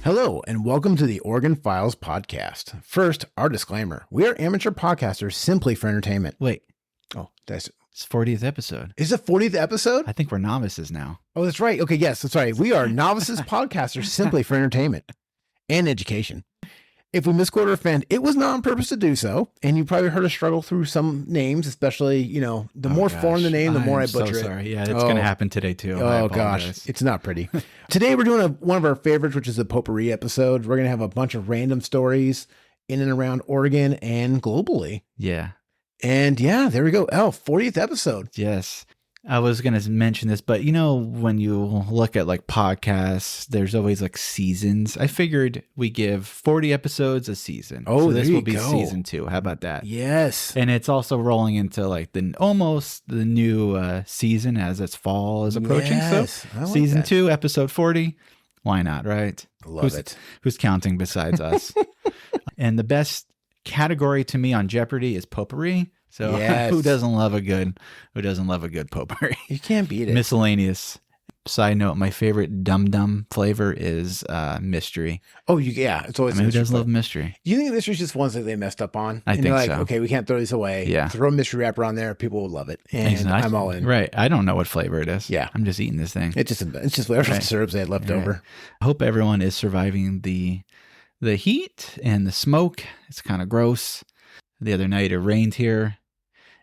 Hello, and welcome to the Oregon Files podcast. First, our disclaimer. We are amateur podcasters simply for entertainment. Wait, Oh, that's... it's 40th episode. Is it 40th episode? I think we're novices now. Oh, that's right. Okay, yes, that's right. We are novices podcasters simply for entertainment and education. If we misquote or offend, it was not on purpose to do so. And you probably heard us struggle through some names, especially, the more foreign the name, the more I butcher it. Sorry. Yeah, it's going to happen today too. Oh gosh, it's not pretty. Today we're doing one of our favorites, which is the potpourri episode. We're going to have a bunch of random stories in and around Oregon and globally. Yeah. And yeah, there we go. 40th episode. Yes. I was going to mention this, but when you look at like podcasts, there's always like seasons. I figured we give 40 episodes a season. Oh, so this there will you be go. season 2. How about that? Yes. And it's also rolling into like almost the new season as its fall is approaching. Yes, I So like season that. 2, episode 40. Why not, right? Love it. Who's counting besides us? And the best category to me on Jeopardy is potpourri. So Yes. who doesn't love a good potpourri? You can't beat it. Miscellaneous. Side note, my favorite dum-dum flavor is mystery. Yeah. It's always Who mystery doesn't flavor. love mystery? Do you think mystery's just ones that they messed up on? I And think they're like, so. okay, we can't throw these away. Yeah. Throw a mystery wrapper on there. People will love it. And Exactly. I'm all in. Right. I don't know what flavor it is. Yeah. I'm just eating this thing. It's just whatever Right. syrups they had left Right. over. I hope everyone is surviving the heat and the smoke. It's kind of gross. The other night it rained here,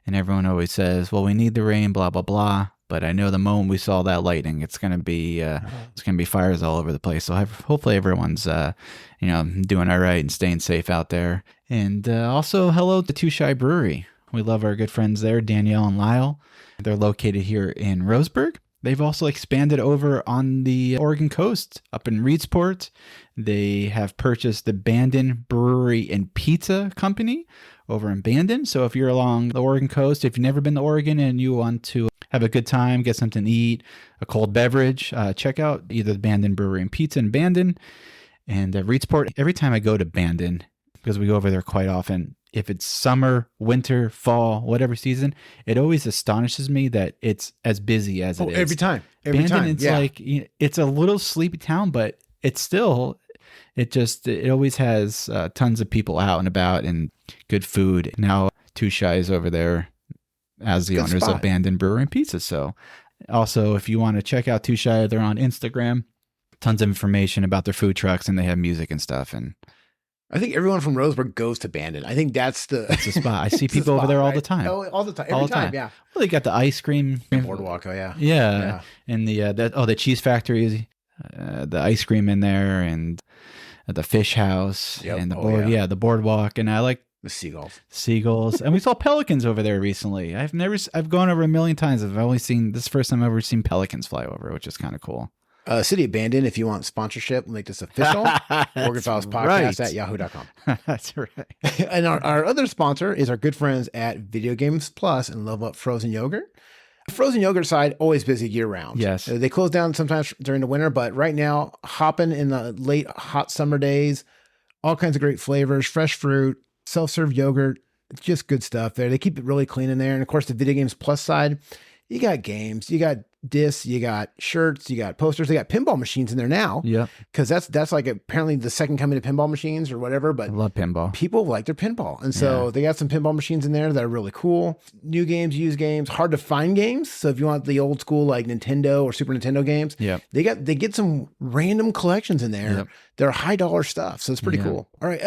and everyone always says, "Well, we need the rain, blah blah blah." But I know the moment we saw that lightning, it's gonna be fires all over the place. So hopefully everyone's doing all right and staying safe out there. And also hello to Too Shy Brewery. We love our good friends there, Danielle and Lyle. They're located here in Roseburg. They've also expanded over on the Oregon coast up in Reedsport. They have purchased the Bandon Brewery and Pizza Company over in Bandon. So if you're along the Oregon coast, if you've never been to Oregon and you want to have a good time, get something to eat, a cold beverage, check out either the Bandon Brewery and Pizza in Bandon and Reedsport. Every time I go to Bandon, because we go over there quite often, if it's summer, winter, fall, whatever season, it always astonishes me that it's as busy as it is. Every time. Bandon, it's yeah. like, it's a little sleepy town, but it's still, it always has tons of people out and about and good food. Now, Too Shy is over there as the Good owners spot. of Bandon Brewery and Pizza. So also, if you want to check out Too Shy, they're on Instagram. Tons of information about their food trucks, and they have music and stuff. And I think everyone from Roseburg goes to Bandon. I think that's the spot. I see it's the people over spot, there all right? the time. Oh, all the time. All Every the time, time. yeah. Well, they got the ice cream. Boardwalk, yeah. Yeah. And the cheese factory, the ice cream in there, and the fish house, Yep. and Oh, yeah. the boardwalk. And I like The seagulls. seagulls. And we saw pelicans over there recently. I've gone over a million times. This is the first time I've ever seen pelicans fly over, which is kind of cool. City of Bandon, if you want sponsorship, make this official. Oregon Files Podcast right. at yahoo.com. That's right. And our other sponsor is our good friends at Video Games Plus and Level Up Frozen Yogurt. Frozen yogurt side, always busy year round. Yes. They close down sometimes during the winter, but right now, hopping in the late hot summer days, all kinds of great flavors, fresh fruit, self-serve yogurt. It's just good stuff there. They keep it really clean in there. And of course, the Video Games Plus side, you got games, you got discs, you got shirts, you got posters, they got pinball machines in there now. Yep. Because that's like apparently the second coming of pinball machines or whatever. I But love pinball. people like their pinball. And so they got some pinball machines in there that are really cool. New games, used games, hard to find games. So if you want the old school like Nintendo or Super Nintendo games, Yep. they get some random collections in there. Yep. They're high dollar stuff. So it's pretty Yeah. cool. All right,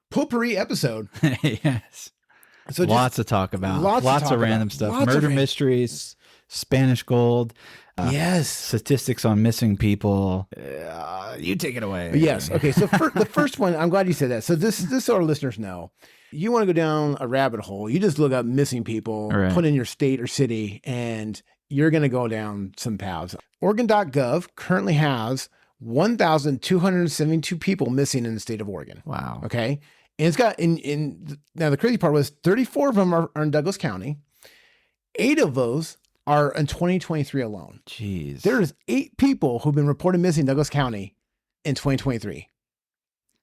potpourri episode. Yes. So Lots to talk about. lots to Lots talk of random about. stuff. Lots of Murder ran- mysteries, Spanish gold, yes. statistics on missing people. You take it away. Yes. Okay. So the first one, I'm glad you said that. So this so our listeners know. You want to go down a rabbit hole, you just look up missing people, Right. put in your state or city, and you're going to go down some paths. Oregon.gov currently has 1,272 people missing in the state of Oregon. Wow. Okay. And it's got now the crazy part was 34 of them are in Douglas County. 8 of those are in 2023 alone. Jeez. There's 8 people who've been reported missing in Douglas County in 2023.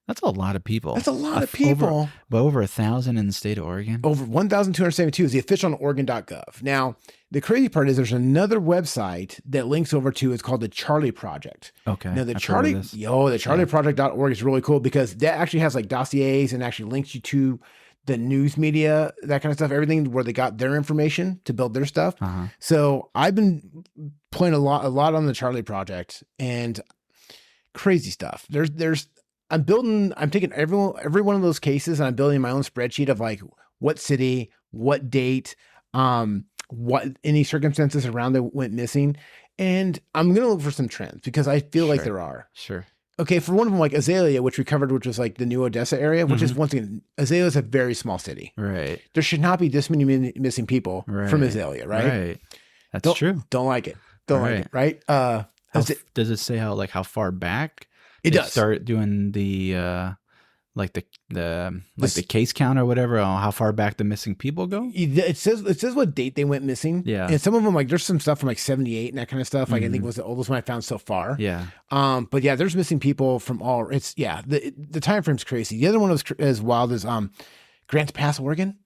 That's a lot of people. That's a lot of people. Over 1,000 in the state of Oregon. Over 1,272 is the official on Oregon.gov. Now, the crazy part is there's another website that links over to, it's called the Charlie Project. Okay. Now, the I've heard of Charlie, this. charlieproject.org is really cool because that actually has like dossiers and actually links you to the news media, that kind of stuff, everything where they got their information to build their stuff. Uh-huh. So I've been playing a lot on the Charlie Project and crazy stuff. I'm taking every one of those cases and I'm building my own spreadsheet of like what city, what date, what any circumstances around that went missing. And I'm going to look for some trends because I feel like there are. Sure. Okay. For one of them, like Azalea, which we covered, which was like the New Odessa area, which is once again, Azalea is a very small city. Right. There should not be this many missing people from Azalea, right? Right. That's true. Don't like it. Don't like it. Right. Does it say how far back? It does. Start doing the the case count or whatever on how far back the missing people go. It says what date they went missing. Yeah, and some of them like there's some stuff from like 78 and that kind of stuff. Like I think was the oldest one I found so far. Yeah. But yeah, there's missing people from all. It's the time frame's crazy. The other one was as wild as Grants Pass, Oregon.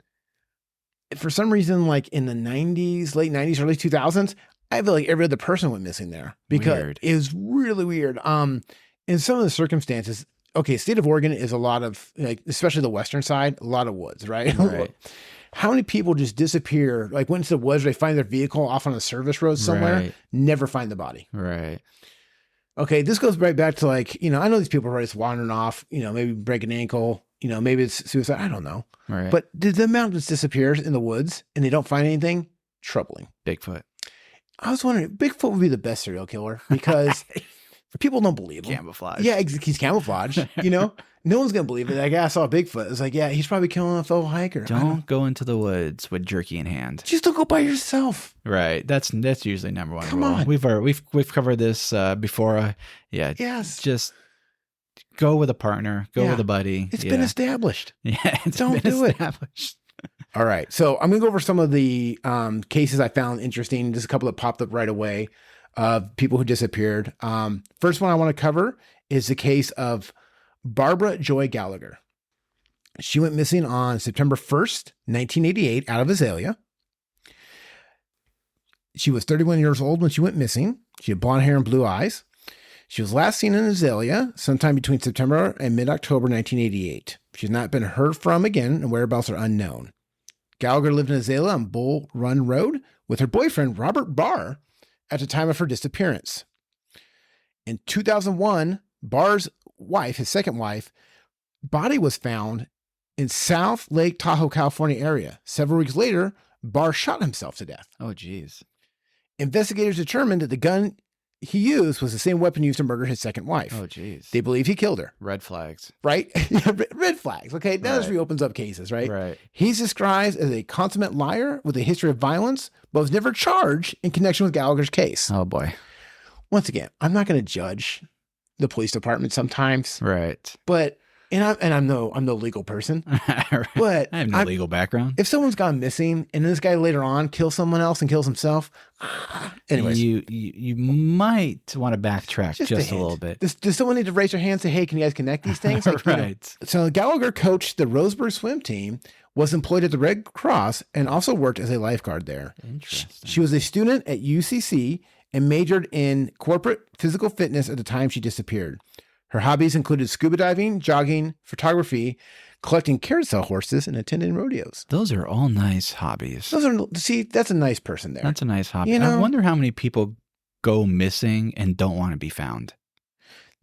For some reason, like in the 90s, late 90s, early 2000s, I feel like every other person went missing there because it was really weird. In some of the circumstances, okay, state of Oregon is a lot of, like, especially the western side, a lot of woods, right? How many people just disappear, like went into the woods, they find their vehicle off on a service road somewhere, never find the body. Right. Okay, this goes right back to like, I know these people are just wandering off, maybe break an ankle, maybe it's suicide, I don't know. Right. But the amount that disappears in the woods and they don't find anything, troubling. Bigfoot. I was wondering, Bigfoot would be the best serial killer because... people don't believe him. Camouflage. Yeah, he's camouflage. No one's going to believe it. Like, I saw Bigfoot. It's like, yeah, he's probably killing a fellow hiker. Don't go into the woods with jerky in hand. Just don't go by yourself. Right. That's usually number one. Come rule. on. We've covered this before. Yeah. Yes. Just go with a partner. Go with a buddy. It's been established. Yeah. Don't do it. All right. So I'm going to go over some of the cases I found interesting. Just a couple that popped up right away. Of people who disappeared. First one I want to cover is the case of Barbara Joy Gallagher. She went missing on September 1st, 1988 out of Azalea. She was 31 years old when she went missing. She had blonde hair and blue eyes. She was last seen in Azalea sometime between September and mid-October 1988. She's not been heard from again and whereabouts are unknown. Gallagher lived in Azalea on Bull Run Road with her boyfriend, Robert Barr, at the time of her disappearance. In 2001, Barr's wife, his second wife, body was found in South Lake Tahoe, California area. Several weeks later, Barr shot himself to death. Oh, geez. Investigators determined that the gun he used was the same weapon used to murder his second wife. Oh, geez. They believe he killed her. Red flags. Right? Red flags. Okay, now this reopens up cases, right? Right. He's described as a consummate liar with a history of violence, but was never charged in connection with Gallagher's case. Oh, boy. Once again, I'm not going to judge the police department sometimes. Right. But, I'm no legal person. But I have no legal background. If someone's gone missing and this guy later on kills someone else and kills himself, anyways. You might want to backtrack just a little bit. Does someone need to raise their hand and say, hey, can you guys connect these things? Like, right. So Gallagher coached the Roseburg swim team, was employed at the Red Cross, and also worked as a lifeguard there. Interesting. She was a student at UCC and majored in corporate physical fitness at the time she disappeared. Her hobbies included scuba diving, jogging, photography, collecting carousel horses, and attending rodeos. Those are all nice hobbies. That's a nice person there. That's a nice hobby. I wonder how many people go missing and don't want to be found.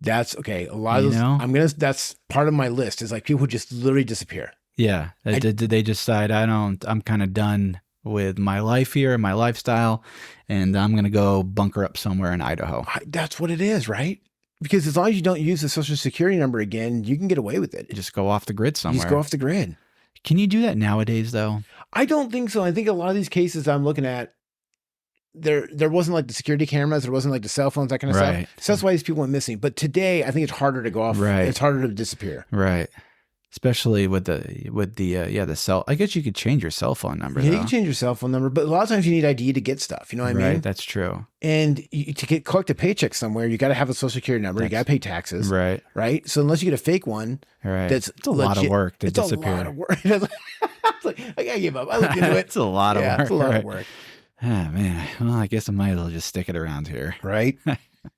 That's okay. A lot of those, that's part of my list is like people who just literally disappear. Yeah. Did they decide, I'm kind of done with my life here and my lifestyle, and I'm going to go bunker up somewhere in Idaho. That's what it is, right? Because as long as you don't use the social security number again, you can get away with it. You just go off the grid somewhere. You just go off the grid. Can you do that nowadays, though? I don't think so. I think a lot of these cases I'm looking at, there wasn't like the security cameras, there wasn't like the cell phones, that kind of stuff. So that's why these people went missing. But today, I think it's harder to go off. Right. It's harder to disappear. Right. Especially with the cell. I guess you could change your cell phone number. Yeah, you though. can change your cell phone number, but a lot of times you need ID to get stuff. You know what I mean? Right, that's true. And to collect a paycheck somewhere, you got to have a social security number. You got to pay taxes. Right. Right. So unless you get a fake one, Right. it's a lot of work to disappear. A lot of work. It's like, I gotta give up. I look into it. It's a lot of work. It's a lot right. of work. Ah, man. Well, I guess I might as well just stick it around here. Right.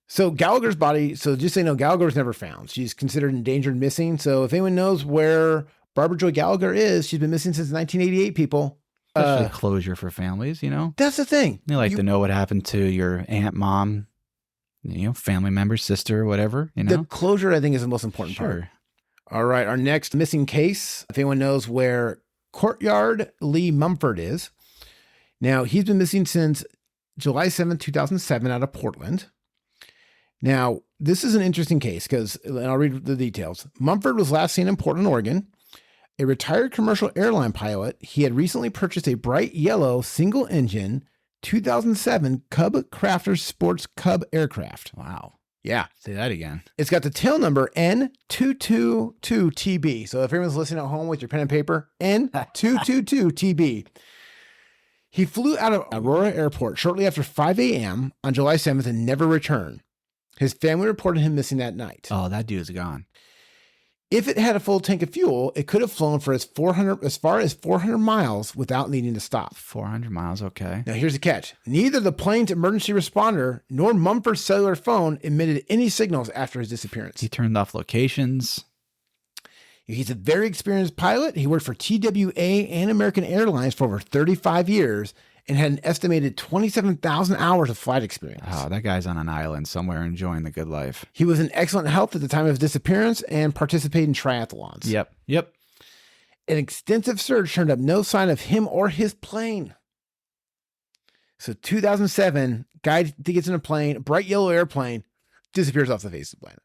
So Gallagher's body. So just so you know, Gallagher was never found. She's considered endangered, missing. So if anyone knows where Barbara Joy Gallagher is, she's been missing since 1988. People. Especially closure for families, you know? That's the thing. They like to know what happened to your aunt, mom, family member, sister, whatever, The closure, I think, is the most important part. All right. Our next missing case, if anyone knows where Courtyard Lee Mumford is. Now, he's been missing since July 7th, 2007 out of Portland. Now, this is an interesting case because, and I'll read the details. Mumford was last seen in Portland, Oregon. A retired commercial airline pilot, he had recently purchased a bright yellow single-engine 2007 Cub Crafter Sports Cub aircraft. Wow. Yeah. Say that again. It's got the tail number N222TB. So if everyone's listening at home with your pen and paper, N222TB. He flew out of Aurora Airport shortly after 5 a.m. on July 7th and never returned. His family reported him missing that night. Oh, that dude's gone. If it had a full tank of fuel, it could have flown for as far as 400 miles without needing to stop. 400 miles, okay. Now, here's the catch. Neither the plane's emergency responder nor Mumford's cellular phone emitted any signals after his disappearance. He turned off locations. He's a very experienced pilot. He worked for TWA and American Airlines for over 35 years and had an estimated 27,000 hours of flight experience. Oh, that guy's on an island somewhere enjoying the good life. He was in excellent health at the time of his disappearance and participated in triathlons. Yep. An extensive search turned up no sign of him or his plane. So 2007, guy gets in a plane, a bright yellow airplane, disappears off the face of the planet.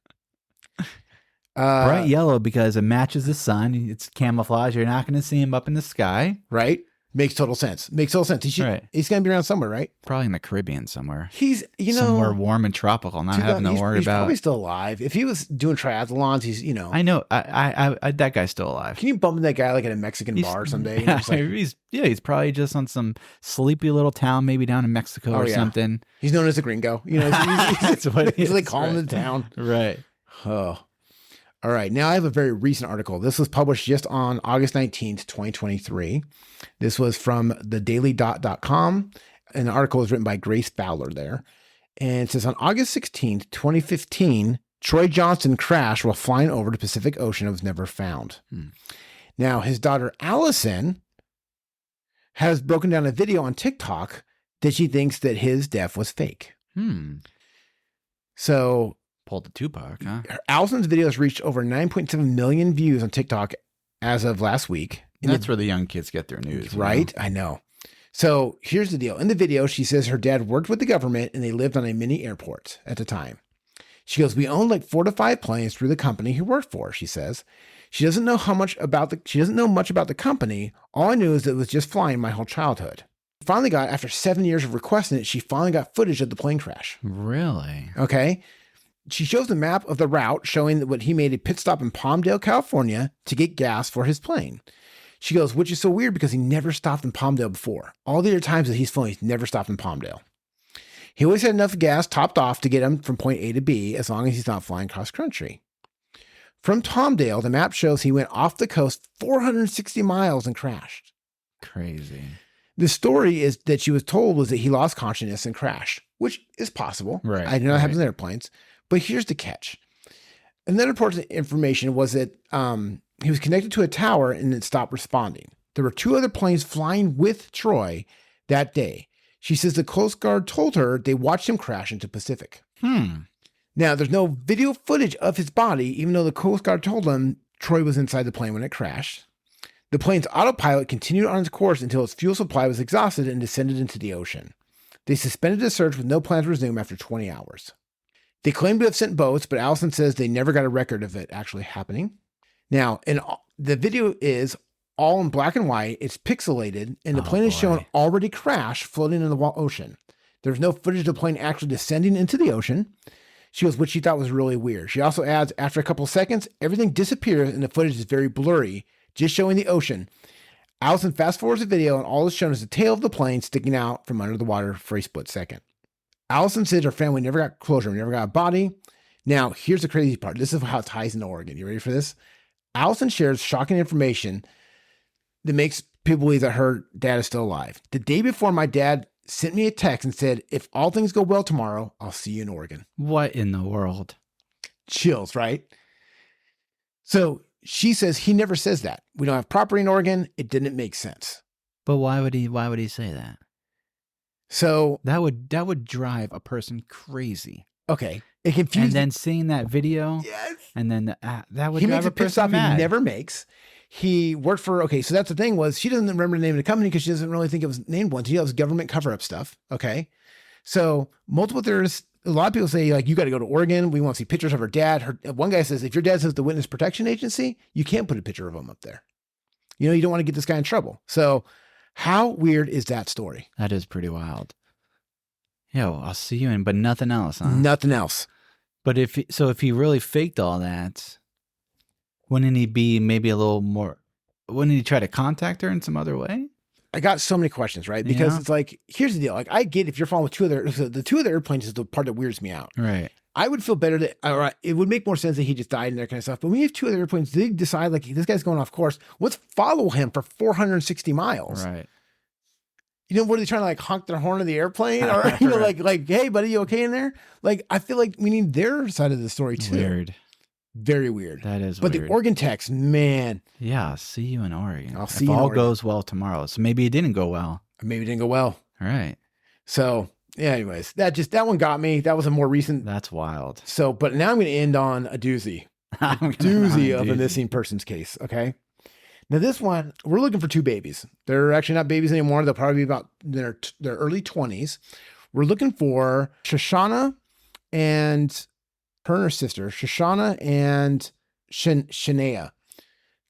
Bright yellow because it matches the sun. It's camouflage. You're not going to see him up in the sky. Right? Makes total sense. He's going to be around somewhere, right? Probably in the Caribbean somewhere. He's, somewhere warm and tropical, not having to worry he's about. He's probably still alive. If he was doing triathlons, he's, I know. I that guy's still alive. Can you bump into that guy like at a Mexican bar someday? He's probably just on some sleepy little town, maybe down in Mexico or something. He's known as a gringo. That's what he's like calling the town. Right. Oh. All right. Now I have a very recent article. This was published just on August 19th, 2023. This was from thedailyDot.com. And the article was written by Grace Fowler there. And it says on August 16th, 2015, Troy Johnston crashed while flying over the Pacific Ocean and was never found. Now his daughter Allison has broken down a video on TikTok that she thinks that his death was fake. So pulled the Tupac, huh? Allison's videos reached over 9.7 million views on TikTok as of last week. And that's where the young kids get their news. Right? I know. So here's the deal. In the video, she says her dad worked with the government and they lived on a mini airport at the time. She goes, we owned like 4 to 5 planes through the company he worked for, she says. She doesn't know much about the company. All I knew is that it was just flying my whole childhood. Finally got, after 7 years of requesting it, she finally got footage of the plane crash. Really? Okay. She shows the map of the route showing that he made a pit stop in Palmdale, California to get gas for his plane. She goes, which is so weird because he never stopped in Palmdale before. All the other times that he's flown, he's never stopped in Palmdale. He always had enough gas topped off to get him from point A to B as long as he's not flying cross country. From Palmdale, the map shows he went off the coast 460 miles and crashed. Crazy. The story is that she was told was that he lost consciousness and crashed, which is possible. Right. I know that happens in airplanes. But here's the catch. Another important information was that he was connected to a tower and then stopped responding. There were 2 other planes flying with Troy that day. She says the Coast Guard told her they watched him crash into Pacific. Now, there's no video footage of his body, even though the Coast Guard told them Troy was inside the plane when it crashed. The plane's autopilot continued on its course until its fuel supply was exhausted and descended into the ocean. They suspended the search with no plans to resume after 20 hours. They claim to have sent boats, but Allison says they never got a record of it actually happening. Now, the video is all in black and white. It's pixelated, and the plane is shown already crashed, floating in the ocean. There's no footage of the plane actually descending into the ocean. She goes, which she thought was really weird. She also adds, after a couple of seconds, everything disappears and the footage is very blurry, just showing the ocean. Allison fast forwards the video and all is shown is the tail of the plane sticking out from under the water for a split second. Allison said her family never got closure, never got a body. Now, here's the crazy part. This is how it ties into Oregon. You ready for this? Allison shares shocking information that makes people believe that her dad is still alive. The day before, my dad sent me a text and said, if all things go well tomorrow, I'll see you in Oregon. What in the world? Chills, right? So she says he never says that. We don't have property in Oregon. It didn't make sense. But why would he say that? So That would drive a person crazy. okay, it confused. And then seeing that video, yes, and then that would he drive makes a a pit person stop mad. he never makes. He worked for, okay, so that's the thing was she doesn't remember the name of the company because she doesn't really think it was named once. She knows government cover-up stuff, okay? So multiple theorists, a lot of people say, like, you got to go to Oregon. We want to see pictures of her dad. One guy says, if your dad says the Witness Protection Agency, you can't put a picture of him up there. You know, you don't want to get this guy in trouble. So how weird is that story? That is pretty wild. Yo, I'll see you in, but nothing else, huh? Nothing else. But if he really faked all that, wouldn't he be maybe a little more? Wouldn't he try to contact her in some other way? I got so many questions, right? Because Yeah. it's like, here's the deal. Like, I get if you're following the two other airplanes is the part that weirds me out. Right. I would feel better that, all right, it would make more sense that he just died and that kind of stuff. But when you have two other airplanes, they decide, like, this guy's going off course. Let's follow him for 460 miles. Right. You know, what are they trying to, like, honk their horn of the airplane? Or, you know, Right. like, hey, buddy, you okay in there? Like, I feel like we need their side of the story too. Weird. Very weird. That is But weird. the Oregon text, man, Yeah, I'll see you in Oregon. I'll If see you in all Oregon. goes well tomorrow. So maybe it didn't go well. maybe it didn't go well. All right. So, yeah, anyways, that one got me. That was a more recent. That's wild. So, but now I'm going to end on a doozy. Doozy of a missing persons case. Okay. Now this one, we're looking for two babies. They're actually not babies anymore. They'll probably be about their early 20s. We're looking for Shoshana and her and her sister, Shoshana and Shania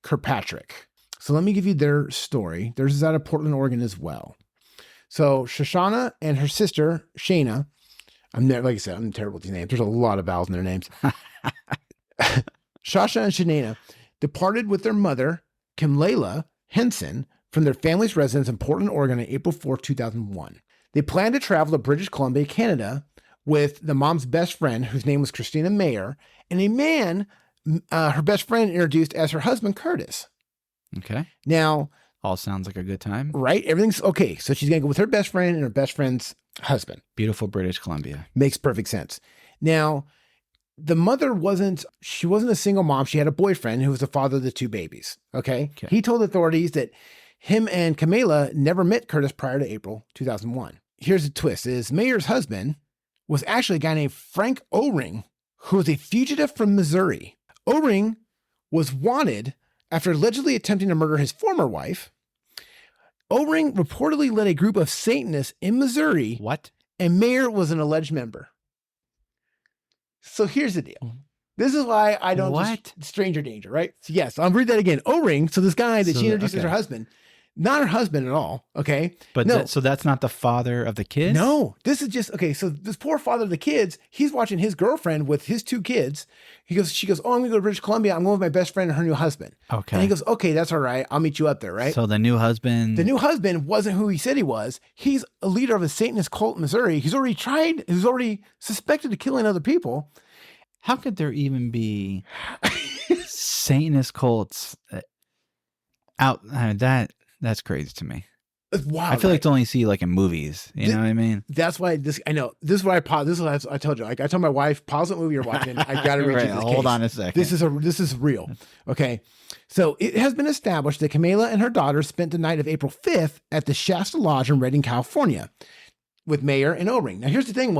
Kirkpatrick. So let me give you their story. Theirs is out of Portland, Oregon as well. So Shoshana and her sister, Shana, like I said, I'm terrible with these names. There's a lot of vowels in their names. Shasha and Shania departed with their mother, Kimlela Henson, from their family's residence in Portland, Oregon on April 4th, 2001. They planned to travel to British Columbia, Canada, with the mom's best friend, whose name was Christina Mayer, and a man her best friend introduced as her husband, Curtis. Okay. Now, All sounds like a good time. right, everything's okay. So she's going to go with her best friend and her best friend's husband. Beautiful British Columbia. Makes perfect sense. Now, the mother wasn't a single mom. She had a boyfriend who was the father of the two babies. Okay. Okay. He told authorities that him and Camila never met Curtis prior to April 2001. Here's the twist is Mayer's husband was actually a guy named Frank O-Ring, who was a fugitive from Missouri. O-Ring was wanted after allegedly attempting to murder his former wife. O-Ring reportedly led a group of Satanists in Missouri, What? and Mayer was an alleged member. So here's the deal. This is why I don't What? stranger danger, right? So yes, I'll read that again. O-Ring, so this guy that So she introduced as okay. her husband, not her husband at all, okay? But No. so that's not the father of the kids? No, this is just, okay, so this poor father of the kids, he's watching his girlfriend with his two kids. She goes, oh, I'm gonna go to British Columbia. I'm going with my best friend and her new husband. Okay. And he goes, okay, that's all right. I'll meet you up there, right? So the new husband. The new husband wasn't who he said he was. He's a leader of a Satanist cult in Missouri. He's already suspected of killing other people. How could there even be Satanist cults out? I mean, that's crazy to me. It's wild. I feel right? like to only see like in movies. You know what I mean? That's why I know. This is why I pause. This is what I told you. Like I told my wife, pause what movie you're watching. I got to read Right, you this hold case. on a second. This is real. Okay. So it has been established that Camila and her daughter spent the night of April 5th at the Shasta Lodge in Redding, California with Mayer and O-Ring. Now, here's the thing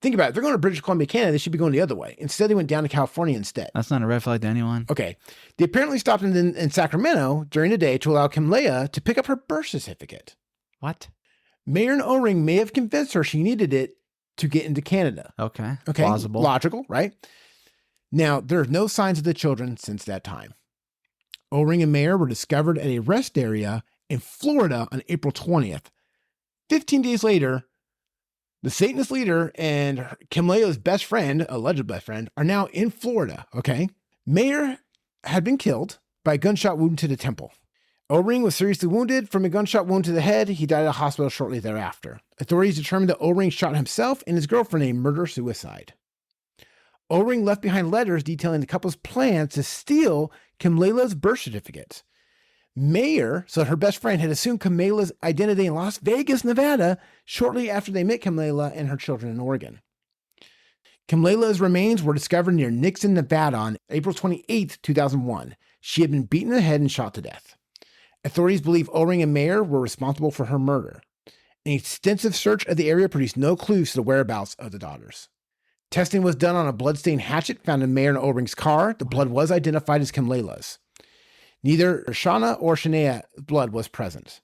think about it. If they're going to British Columbia, Canada, they should be going the other way. Instead, they went down to California instead. That's not a red flag to anyone. Okay. They apparently stopped in Sacramento during the day to allow Kimlela to pick up her birth certificate. What? Mayer and O-Ring may have convinced her she needed it to get into Canada. Okay. Okay. Plausible. Logical, right? Now, there are no signs of the children since that time. O-Ring and Mayer were discovered at a rest area in Florida on April 20th. 15 days later, The Satanist leader and Kim Layla's best friend, alleged best friend, are now in Florida, okay? Mayer had been killed by a gunshot wound to the temple. O-Ring was seriously wounded from a gunshot wound to the head. He died at a hospital shortly thereafter. Authorities determined that O-Ring shot himself and his girlfriend in a murder-suicide. O-Ring left behind letters detailing the couple's plans to steal Kim Layla's birth certificate. Mayer, so her best friend, had assumed Kim Layla's identity in Las Vegas, Nevada, shortly after they met Kim Layla and her children in Oregon. Kim Layla's remains were discovered near Nixon, Nevada on April 28, 2001. She had been beaten in the head and shot to death. Authorities believe O-Ring and Mayer were responsible for her murder. An extensive search of the area produced no clues to the whereabouts of the daughters. Testing was done on a bloodstained hatchet found in Mayer and O-Ring's car. The blood was identified as Kim Layla's. Neither Shauna or Shania blood was present.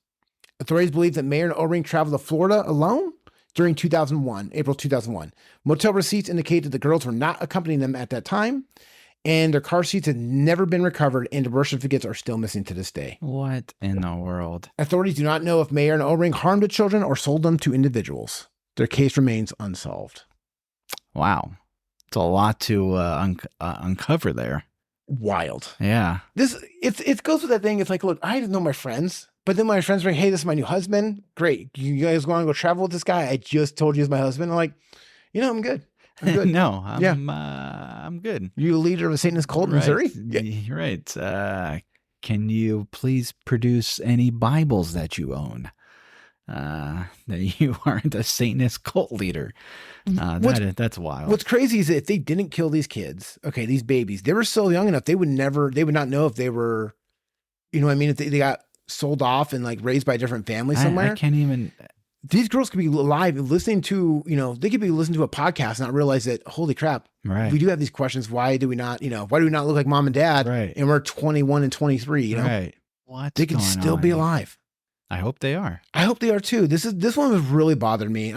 Authorities believe that Mayer and O-Ring traveled to Florida alone during April 2001. Motel receipts indicate that the girls were not accompanying them at that time, and their car seats had never been recovered, and the birth certificates are still missing to this day. What in the world? Authorities do not know if Mayer and O-Ring harmed the children or sold them to individuals. Their case remains unsolved. Wow. It's a lot to uncover there. Wild. Yeah. It goes with that thing. It's like, look, I know my friends, but then my friends are like, hey, this is my new husband. Great. You guys want to go travel with this guy? I just told you he's my husband. I'm like, I'm good. I'm good. No, I'm good. You the leader of a Satanist cult in Missouri? Yeah. Right. Can you please produce any Bibles that you own? That you aren't a Satanist cult leader. That's wild. What's crazy is that if they didn't kill these kids, okay, these babies, they were so young enough, they would not know if they were, if they got sold off and like raised by a different family somewhere. I can't even. These girls could be alive listening to, they could be listening to a podcast and not realize that, holy crap, right. We do have these questions. Why do we not look like mom and dad? Right. And we're 21 and 23, Right. What's they could still be alive. I hope they are. I hope they are too. This one was really bothering me.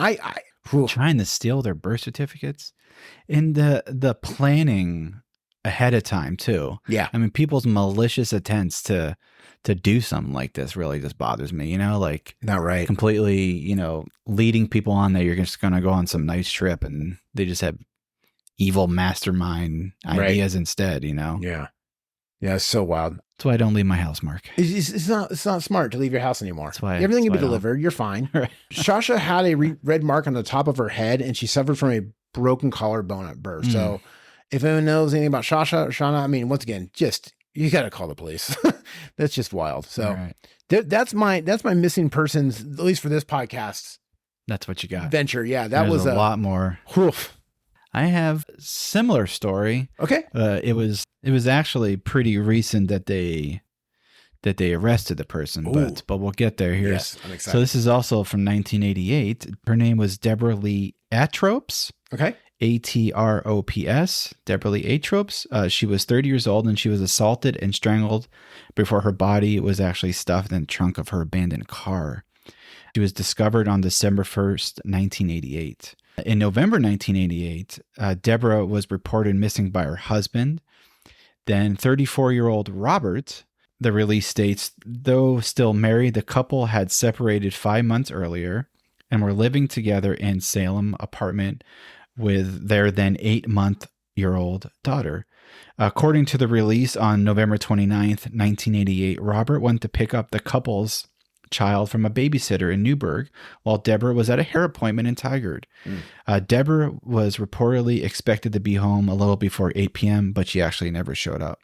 Trying to steal their birth certificates and the planning ahead of time too. Yeah. I mean, people's malicious attempts to do something like this really just bothers me, like not right. Completely, leading people on that you're just going to go on some nice trip and they just have evil mastermind ideas instead, Yeah. Yeah. It's so wild. That's why I don't leave my house, Mark. It's not smart to leave your house anymore. That's why everything can be delivered. You're fine. Right. Shasha had a red mark on the top of her head, and she suffered from a broken collarbone at birth. So, if anyone knows anything about Shasha or Shauna, I mean, once again, you got to call the police. That's just wild. So, that's my missing persons, at least for this podcast. That's what you got. Venture, yeah, There's was a lot more. Oof. I have similar story. Okay. It was actually pretty recent that they arrested the person, but we'll get there here. Yes, I'm excited. So this is also from 1988. Her name was Deborah Lee Atropes. Okay. Atrops. Deborah Lee Atropes. She was 30 years old and she was assaulted and strangled before her body was actually stuffed in the trunk of her abandoned car. She was discovered on December 1st, 1988. In November 1988, Deborah was reported missing by her husband. Then 34-year-old Robert, the release states, though still married, the couple had separated 5 months earlier and were living together in Salem apartment with their then 8-month-old daughter. According to the release on November 29th, 1988, Robert went to pick up the couple's child from a babysitter in Newburgh while Deborah was at a hair appointment in Tigard. Deborah was reportedly expected to be home a little before 8 p.m., but she actually never showed up.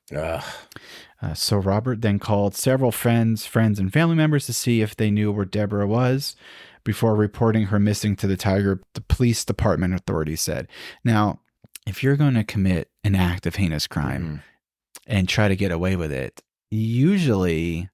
So Robert then called several friends and family members to see if they knew where Deborah was before reporting her missing to the Tigard, the police department authorities said. Now, if you're going to commit an act of heinous crime and try to get away with it, usually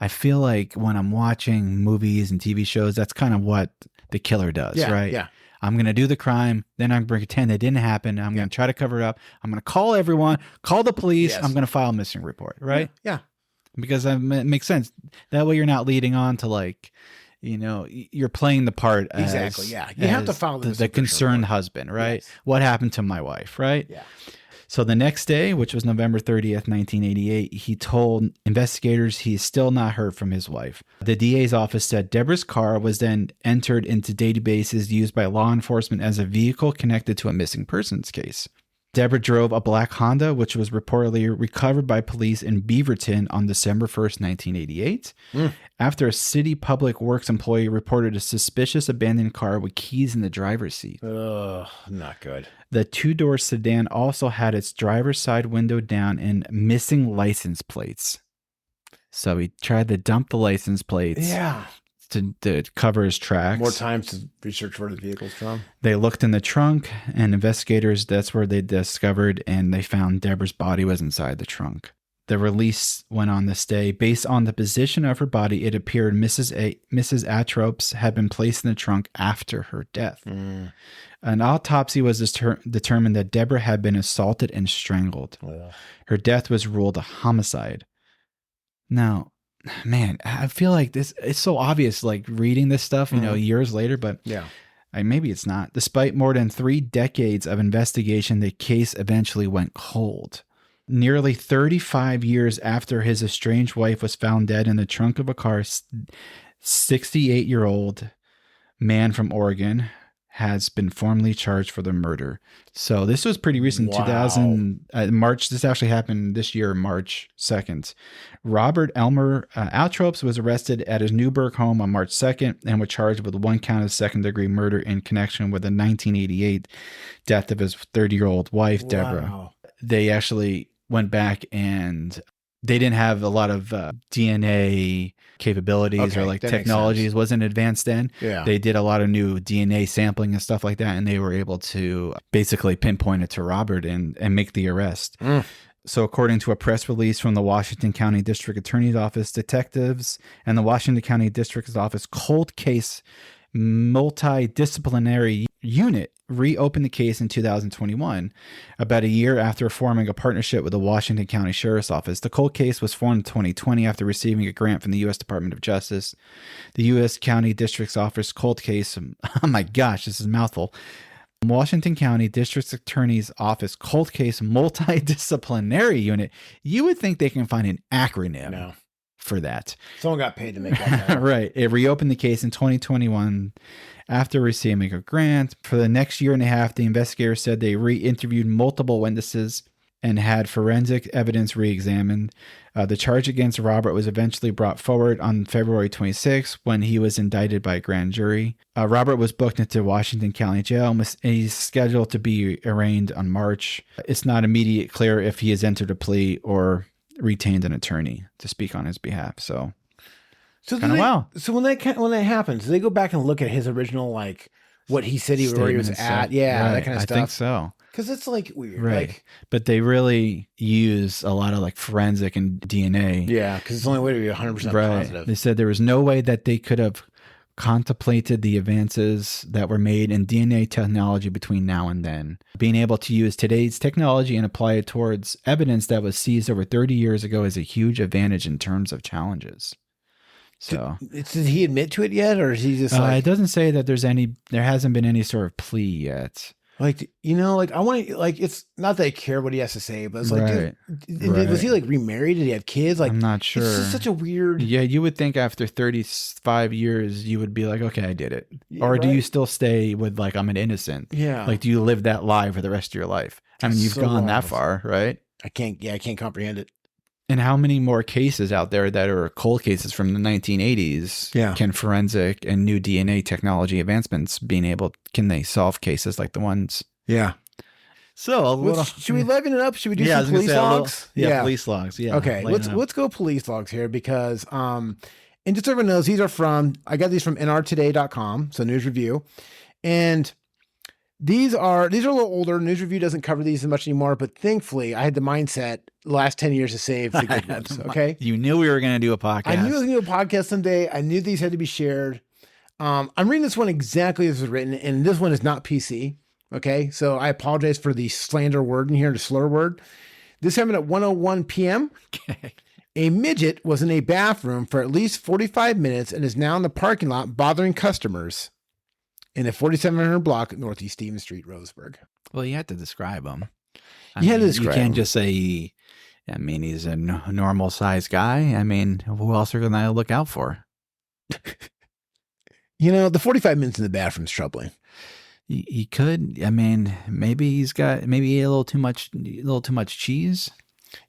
I feel like when I'm watching movies and TV shows, that's kind of what the killer does, right? Yeah. I'm going to do the crime. Then I'm going to pretend it didn't happen. I'm going to try to cover it up. I'm going to call everyone, call the police. Yes. I'm going to file a missing report, right? Yeah. Because it makes sense. That way you're not leading on to you're playing the part exactly. Yeah. You have to file the concerned husband, right? Yes. What happened to my wife, right? Yeah. So the next day, which was November 30th, 1988, he told investigators he is still not heard from his wife. The DA's office said Deborah's car was then entered into databases used by law enforcement as a vehicle connected to a missing persons case. Deborah drove a black Honda, which was reportedly recovered by police in Beaverton on December 1st, 1988, after a city public works employee reported a suspicious abandoned car with keys in the driver's seat. Ugh, not good. The two-door sedan also had its driver's side window down and missing license plates. So he tried to dump the license plates to cover his tracks. More times to research where the vehicle's from. They looked in the trunk, and investigators, that's where they discovered, and they found Deborah's body was inside the trunk. The release went on this day. Based on the position of her body, it appeared Mrs. Atropes had been placed in the trunk after her death. An autopsy was determined that Deborah had been assaulted and strangled. Her death was ruled a homicide. Now, man, I feel like this, it's so obvious, like reading this stuff, years later, but maybe it's not. Despite more than 3 decades of investigation, the case eventually went cold. Nearly 35 years after his estranged wife was found dead in the trunk of a car, 68-year-old man from Oregon has been formally charged for the murder. So this was pretty recent, Wow. 2000 March. This actually happened this year, March 2nd. Robert Elmer Altropes was arrested at his Newburgh home on March 2nd and was charged with 1 count of second-degree murder in connection with the 1988 death of his 30-year-old wife, Deborah. Wow. They actually went back and they didn't have a lot of DNA capabilities Okay, or like that makes technologies. sense. Wasn't advanced then. Yeah. They did a lot of new DNA sampling and stuff like that, and they were able to basically pinpoint it to Robert and make the arrest. So according to a press release from the Washington County District Attorney's Office, detectives and the Washington County District's Office cold case multidisciplinary unit reopened the case in 2021, about a year after forming a partnership with the Washington County Sheriff's Office. The cold case was formed in 2020 after receiving a grant from the U.S. Department of Justice. The U.S. County District's Office cold case, oh my gosh, this is a mouthful. Washington County District Attorney's Office cold case multidisciplinary unit. You would think they can find an acronym for that. Someone got paid to make that happen. Right. It reopened the case in 2021 after receiving a grant. For the next year and a half, the investigators said they re-interviewed multiple witnesses and had forensic evidence re-examined. The charge against Robert was eventually brought forward on February 26 when he was indicted by a grand jury. Robert was booked into Washington County Jail and he's scheduled to be arraigned on March. It's not immediately clear if he has entered a plea or retained an attorney to speak on his behalf. So kind of wow. So when that happens, do they go back and look at his original, like what he said where he was at? That kind of stuff. I think so. Because it's like weird. Right. Like, but they really use a lot of like forensic and DNA. Yeah, because it's the only way to be 100% positive. They said there was no way that they could have contemplated the advances that were made in DNA technology between now and then. Being able to use today's technology and apply it towards evidence that was seized over 30 years ago is a huge advantage in terms of challenges. So did he admit to it yet, or is he just it doesn't say that there hasn't been any sort of plea yet. Like, I want to, like, it's not that I care what he has to say, but it's like, Right. was he like remarried? Did he have kids? Like, I'm not sure. It's just such a weird. Yeah, you would think after 35 years, you would be like, okay, I did it. Yeah, or do right. you still stay with like, I'm an innocent? Yeah. Like, do you live that lie for the rest of your life? I mean, you've so gone that wild. far, right? I can't comprehend it. And how many more cases out there that are cold cases from the 1980s can forensic and new DNA technology advancements can they solve cases like the ones? Yeah. So should we liven it up? Should we do some I was gonna police say a little- logs? police logs. Yeah. Okay, let's go police logs here because and just so everyone knows, these are I got these from nrtoday.com, so News Review, and these are a little older. News Review doesn't cover these as much anymore, but thankfully I had the mindset the last 10 years to save the good ones. Okay, You knew we were going to do a podcast. I knew I was going to do a podcast someday. I knew these had to be shared. I'm reading this one exactly as it was written, and this one is not PC. Okay, so I apologize for the slander word in here, the slur word. This happened at 1:01 p.m. Okay. A midget was in a bathroom for at least 45 minutes and is now in the parking lot bothering customers in the 4700 block Northeast Stevens Street, Roseburg. Well, you had to describe them. I You had to mean, you describe can't him. just say, I mean, he's a normal sized guy. I mean, who else are going to look out for? The 45 minutes in the bathroom is troubling. He could. I mean, maybe he ate a little too much cheese.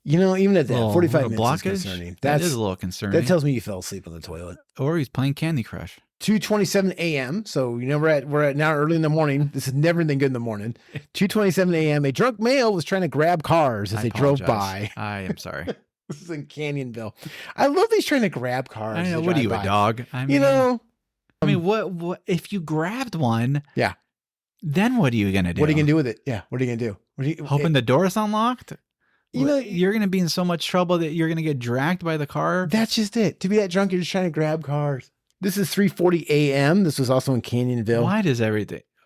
Even at that, Little 45 minutes blockage. is concerning. That is a little concerning. That tells me you fell asleep on the toilet. Or he's playing Candy Crush. 2:27 a.m. So we're at now early in the morning. This is never anything good in the morning. 2:27 a.m. A drunk male was trying to grab cars as they drove by. I am sorry. This is in Canyonville. I love these trying to grab cars. I as know. they What are drive you, by. a dog? I mean, what if you grabbed one? Yeah. Then what are you gonna do? What are you gonna do with it? Yeah. What are you gonna do? Hoping the door's unlocked? You're gonna be in so much trouble that you're gonna get dragged by the car. That's just it. To be that drunk, you're just trying to grab cars. This is 3:40 a.m. This was also in Canyonville.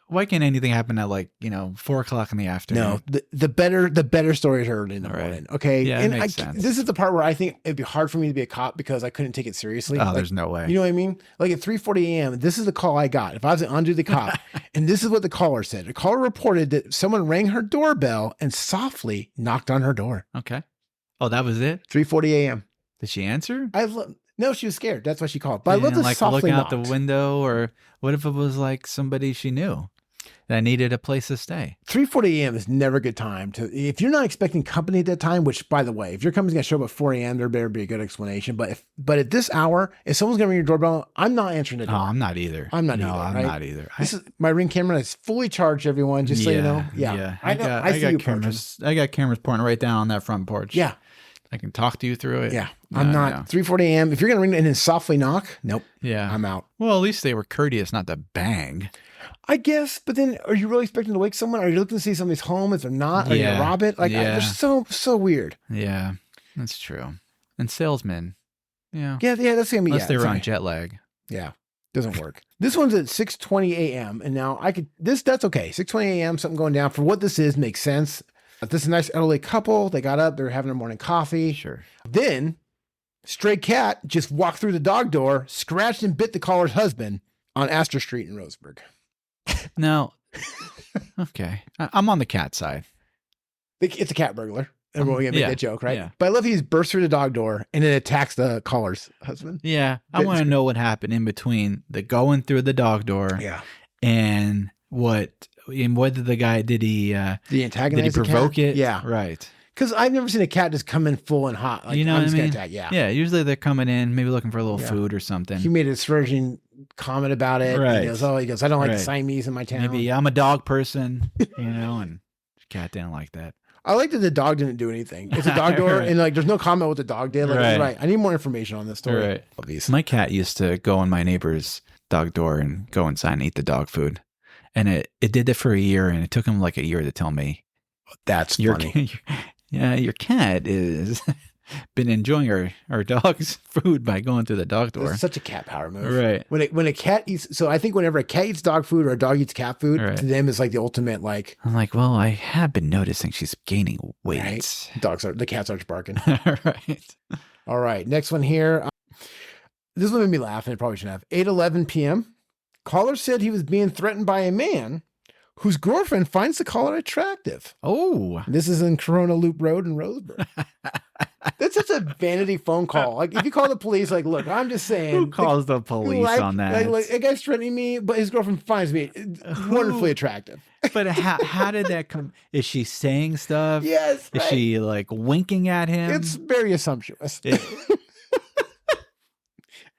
Why can't anything happen at 4:00 in the afternoon? No, the better stories are early in the morning. Okay. Yeah, it makes sense. This is the part where I think it'd be hard for me to be a cop because I couldn't take it seriously. Oh, there's no way. You know what I mean? Like at 3:40 a.m., this is the call I got. If I was an undo the cop, and this is what the caller said. The caller reported that someone rang her doorbell and softly knocked on her door. Okay. Oh, that was it? 3:40 a.m. Did she answer? No, she was scared. That's why she called. But I love the the softly looking out knocked. the window, or what if it was somebody she knew that needed a place to stay? 3:40 a.m. is never a good time if you're not expecting company at that time, which by the way, if your company's gonna show up at 4 a.m., there better be a good explanation. But at this hour, if someone's gonna ring your doorbell, I'm not answering the door. Oh, I'm not either. I'm not no, either. I'm right? not either. This is my Ring camera is fully charged, everyone, just so you know. Yeah. I got cameras. I got cameras pointing right down on that front porch. Yeah. I can talk to you through it. Yeah. I'm not 3:40 a.m. If you're gonna ring and then softly knock, nope. Yeah. I'm out. Well, at least they were courteous not to bang. I guess, but then are you really expecting to wake someone? Are you looking to see somebody's home? If they're not, are you gonna rob it? They're so weird. Yeah, that's true. And salesmen. Yeah. Yeah, that's gonna be Unless they were on jet lag. Yeah. Doesn't work. This one's at 6:20 a.m. And now that's okay. 6:20 a.m. Something going down for what this is makes sense. This is a nice elderly couple. They got up. They're having their morning coffee. Sure. Then, stray cat just walked through the dog door, scratched and bit the caller's husband on Astor Street in Roseburg. Now, okay. I'm on the cat side. It's a cat burglar. Everyone can make yeah, that joke, right? yeah. But I love he bursts through the dog door and it attacks the caller's husband. Yeah. I want to know what happened in between the going through the dog door and what did the guy, did he provoke it? Yeah. Right. Because I've never seen a cat just come in full and hot. Like, You know I'm what I just gonna mean? attack. Yeah. Yeah. Usually they're coming in, maybe looking for a little Yeah. food or something. He made a disparaging comment about it. Right. He goes, I don't like the Right. Siamese in my town. Maybe I'm a dog person, and the cat didn't like that. I like that the dog didn't do anything. It's a dog door, Right. and there's no comment what the dog did. Like, Right. right. I need more information on this story. Right. Love these. My cat used to go in my neighbor's dog door and go inside and eat the dog food. And it did that for a year, and it took him like a year to tell me, That's your funny. your cat is been enjoying our dog's food by going through the dog door. It's such a cat power move. Right. When a cat eats, so I think whenever a cat eats dog food or a dog eats cat food, Right. to them is like the ultimate like I'm like, well, I have been noticing she's gaining weight. right. The cat starts barking. Right. All right, next one here. This one made me laugh, and it probably shouldn't have. 8:11 p.m. Caller said he was being threatened by a man whose girlfriend finds the caller attractive. Oh. This is in Corona Loop Road in Roseburg. That's such a vanity phone call. Like if you call the police, like, look, I'm just saying. Who calls the police on that? Like, a guy's threatening me, but his girlfriend finds me wonderfully attractive. But how did that come? Is she saying stuff? Yes. Is right. she like winking at him? It's very assumptuous. It-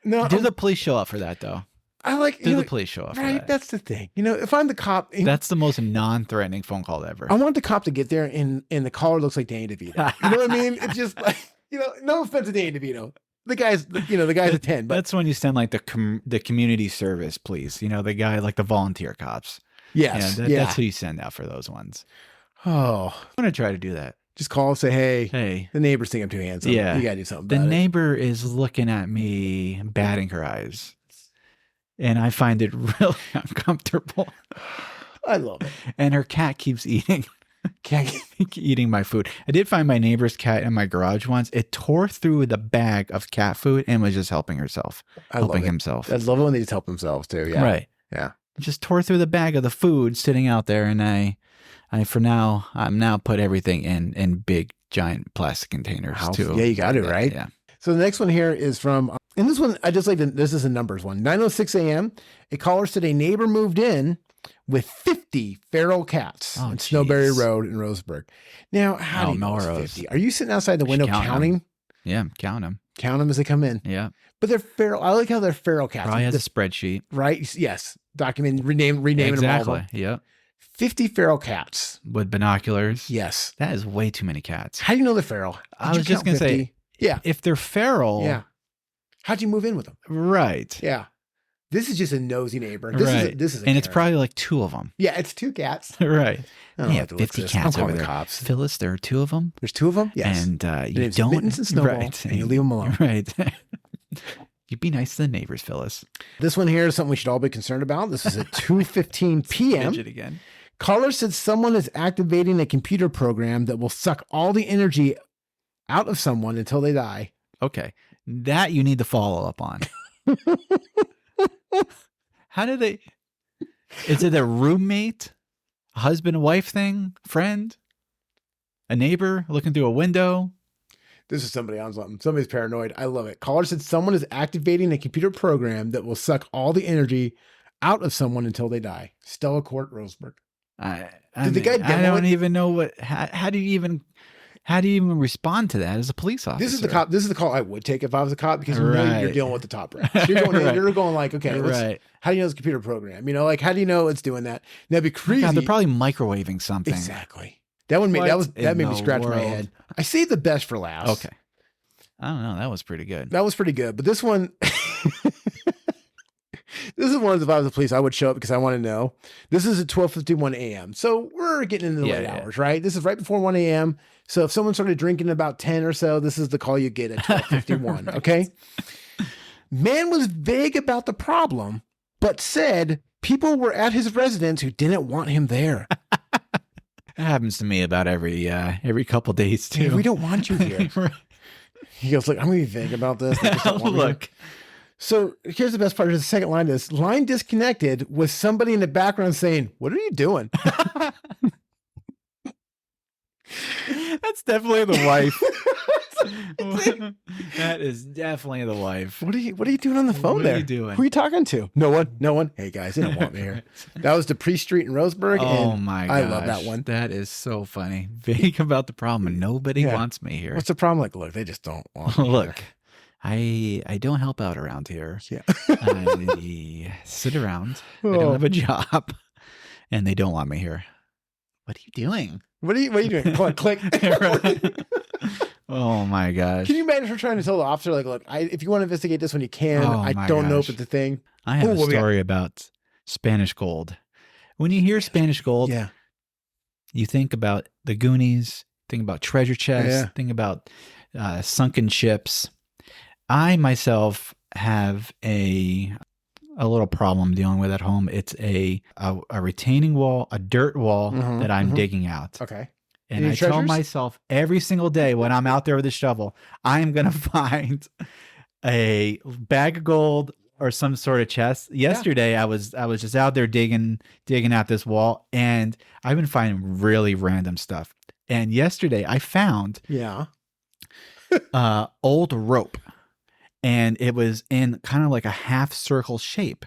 No, Do the police show up for that though? I like Do the police show up for right. that? That's the thing. If I'm the cop, That's the most non-threatening phone call ever. I want the cop to get there and the caller looks like Danny DeVito. You know what I mean? It's just like, no offense to Danny DeVito. The guy's a 10, but That's when you send like the community service police. The guy like the volunteer cops. yes. That's who you send out for those ones. Oh, I'm gonna try to do that. just call and say, hey, Hey, the neighbors think I'm too handsome. Yeah. You got to do something the about it. neighbor is looking at me, batting her eyes, and I find it really uncomfortable. I love it. And her cat keeps eating my food. I did find my neighbor's cat in my garage once. It tore through the bag of cat food and was just helping herself, I love helping it. himself. I love it when they just help themselves too. Yeah. Right. Yeah. Just tore through the bag of the food sitting out there, and I For now, I'm now put everything in big giant plastic containers too. Yeah, you got to, right? Yeah. So the next one here is from, and this one, I just like, this is a numbers one. 9:06 a.m. A caller said a neighbor moved in with 50 feral cats on Snowberry Road in Roseburg. Now, how do you know it's 50? Are you sitting outside the window counting? Yeah, count them. Count them as they come in. Yeah. But they're feral. I like how they're feral cats. Probably has a spreadsheet. Right? Yes. Document, renaming them all. Exactly. Yep. 50 feral cats. With binoculars. Yes. That is way too many cats. How do you know they're feral? I was just going to say, yeah, if they're feral. Yeah. How'd you move in with them? Right. Yeah. This is just a nosy neighbor. This is and it's probably like 2 of them. Yeah, it's 2 cats. Right. Yeah, 50 cats over there. Cops. Phyllis, there are 2 of them. There's 2 of them? Yes. And you don't. Mittens and Snowball, right. And you leave them alone. Right. You'd be nice to the neighbors, Phyllis. This one here is something we should all be concerned about. This is at 2:15 p.m. Again. Caller said someone is activating a computer program that will suck all the energy out of someone until they die. Okay. That you need to follow up on. How do they? Is it a roommate, a husband and wife thing, friend, a neighbor looking through a window? This is somebody on something. Somebody's paranoid. I love it. Caller said someone is activating a computer program that will suck all the energy out of someone until they die. Stella Court, Roseburg. I don't even know what. How do you even respond to that as a police officer? This is the cop. This is the call I would take if I was a cop, because you know you're dealing with the top brass. You're going, you're going like, okay, how do you know it's a computer program? You know, like, how do you know it's doing that? That'd be crazy. God, they're probably microwaving something. Exactly. That one made me scratch my head. I saved the best for last. Okay. I don't know. That was pretty good. That was pretty good. But this one, this is one of the, if I was the police, I would show up because I want to know. This is at 12:51 a.m. So we're getting into the late hours, right? This is right before 1 a.m. So if someone started drinking about 10 or so, this is the call you get at 12:51. Right. Okay. Man was vague about the problem, but said people were at his residence who didn't want him there. That happens to me about every couple days too. Hey, we don't want you here. He goes, look, I'm going to be vague about this. Look. So here's the best part. The second line is line disconnected with somebody in the background saying, what are you doing? That's definitely the wife. That is definitely the wife. What are you doing on the phone there? What are you doing? Who are you talking to? No one. Hey guys, they don't want me here. That was Dupree Street in Roseburg. Oh my gosh. I love that one. That is so funny. Vague about the problem and nobody wants me here. What's the problem? Like, look, they just don't want me Look, here. I don't help out around here. Yeah. I sit around. I don't have a job and they don't want me here. What are you doing? What are you doing? Click. Oh my gosh. Can you imagine her trying to tell the officer, like, look, if you want to investigate this one, you can. Oh, I don't know if it's a thing. I have a story about Spanish gold. When you hear Spanish gold, you think about the Goonies, think about treasure chests, think about sunken ships. I myself have a little problem dealing with at home. It's a retaining wall, a dirt wall that I'm digging out. Okay. And I tell myself every single day when I'm out there with a shovel, I am going to find a bag of gold or some sort of chest. Yesterday, I was just out there digging out this wall, and I've been finding really random stuff. And yesterday, I found old rope, and it was in kind of like a half circle shape.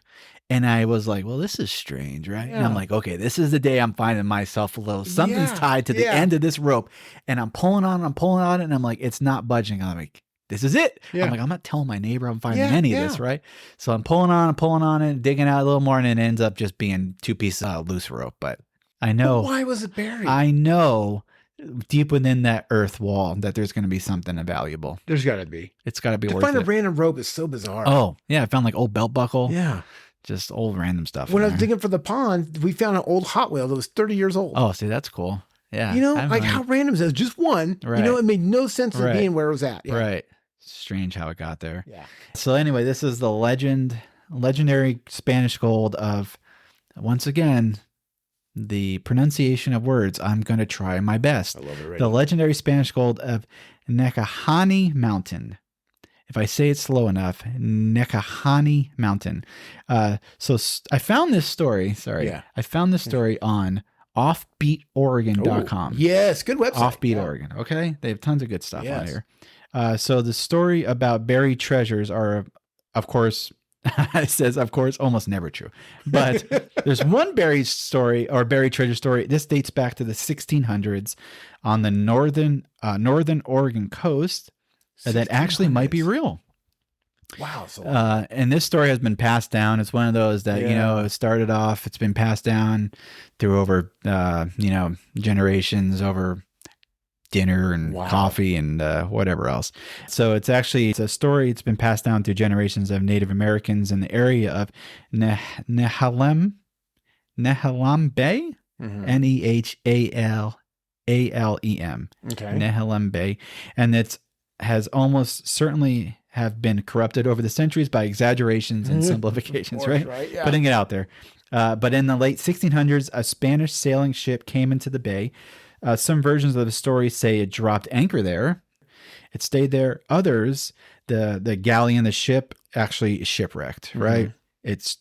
And I was like, well, this is strange, right? Yeah. And I'm like, okay, this is the day I'm finding myself a little, something's tied to the end of this rope. And I'm pulling on it. And I'm like, it's not budging. I'm like, this is it. Yeah. I'm like, I'm not telling my neighbor I'm finding any of this, right? So I'm pulling on it, digging out a little more. And it ends up just being 2 pieces of loose rope. But I know. But why was it buried? I know deep within that earth wall that there's going to be something valuable. There's got to be. It's got to be worth it. To find a random rope is so bizarre. Oh, yeah. I found like old belt buckle. Yeah. Just old random stuff. When I was digging for the pond, we found an old Hot Wheel that was 30 years old. Oh, see, that's cool. Yeah. You know, like how random is that? Just one. Right. You know, it made no sense of being where it was at. Yeah. Right. Strange how it got there. Yeah. So anyway, this is the legendary Spanish gold of, once again, the pronunciation of words. I'm going to try my best. I love it. Right the legendary Spanish gold of Necahani Mountain. If I say it slow enough, Necahani Mountain. So I found this story. I found this story on offbeatoregon.com. Yes, good website. Offbeat Yeah. Oregon. Okay. They have tons of good stuff on Yes. here. So the story about buried treasures are, of course, it says, of course, almost never true. But there's one buried story or buried treasure story. This dates back to the 1600s on the northern Oregon coast that actually might be 1600s. real. Wow. So And this story has been passed down. It's one of those that, it started off, it's been passed down through over, generations, over dinner and coffee and whatever else. So it's a story. It's been passed down through generations of Native Americans in the area of Nehalem Bay, Nehalem, okay. Nehalem Bay, and it has almost certainly have been corrupted over the centuries by exaggerations and simplifications, right? Yeah. Putting it out there. But in the late 1600s, a Spanish sailing ship came into the bay. Some versions of the story say it dropped anchor there. It stayed there. Others, the galleon, the ship, actually shipwrecked, right? It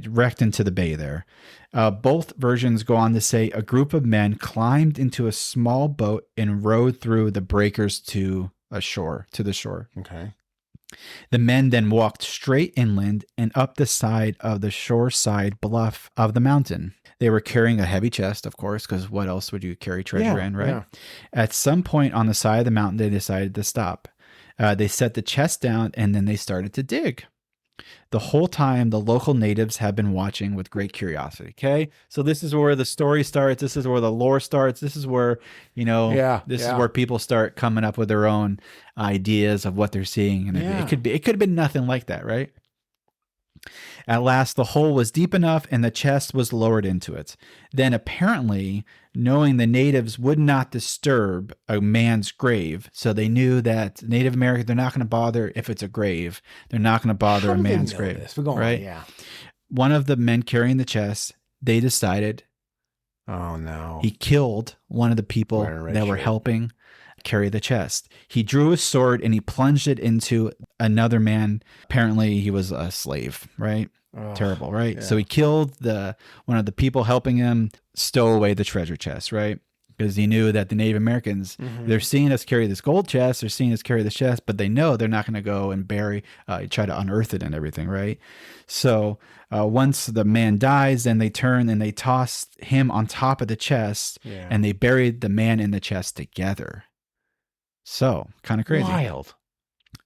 wrecked into the bay there. Both versions go on to say a group of men climbed into a small boat and rowed through the breakers to the shore. Okay. The men then walked straight inland and up the side of the shoreside bluff of the mountain. They were carrying a heavy chest, of course, because what else would you carry treasure in, right? Yeah. At some point on the side of the mountain, they decided to stop. They set the chest down and then they started to dig. The whole time, the local natives have been watching with great curiosity. Okay. So this is where the story starts. This is where the lore starts. This is where, this is where people start coming up with their own ideas of what they're seeing. And it could have been nothing like that, right? At last, the hole was deep enough and the chest was lowered into it. Then, apparently, knowing the natives would not disturb a man's grave, so they knew that Native Americans, they're not going to bother if it's a grave. They're not going to bother a man's grave. Right? Yeah. One of the men carrying the chest, they decided Oh, no. he killed one of the people that were helping carry the chest. He drew his sword and he plunged it into another man. Apparently, he was a slave, right? Terrible, right? Yeah. So he killed one of the people helping him, stow away the treasure chest, right? Because he knew that the Native Americans, they're seeing us carry this gold chest, they're seeing us carry this chest, but they know they're not going to go and try to unearth it and everything, right? So once the man dies, then they turn and they toss him on top of the chest, and they buried the man in the chest together. So kind of crazy. Wild.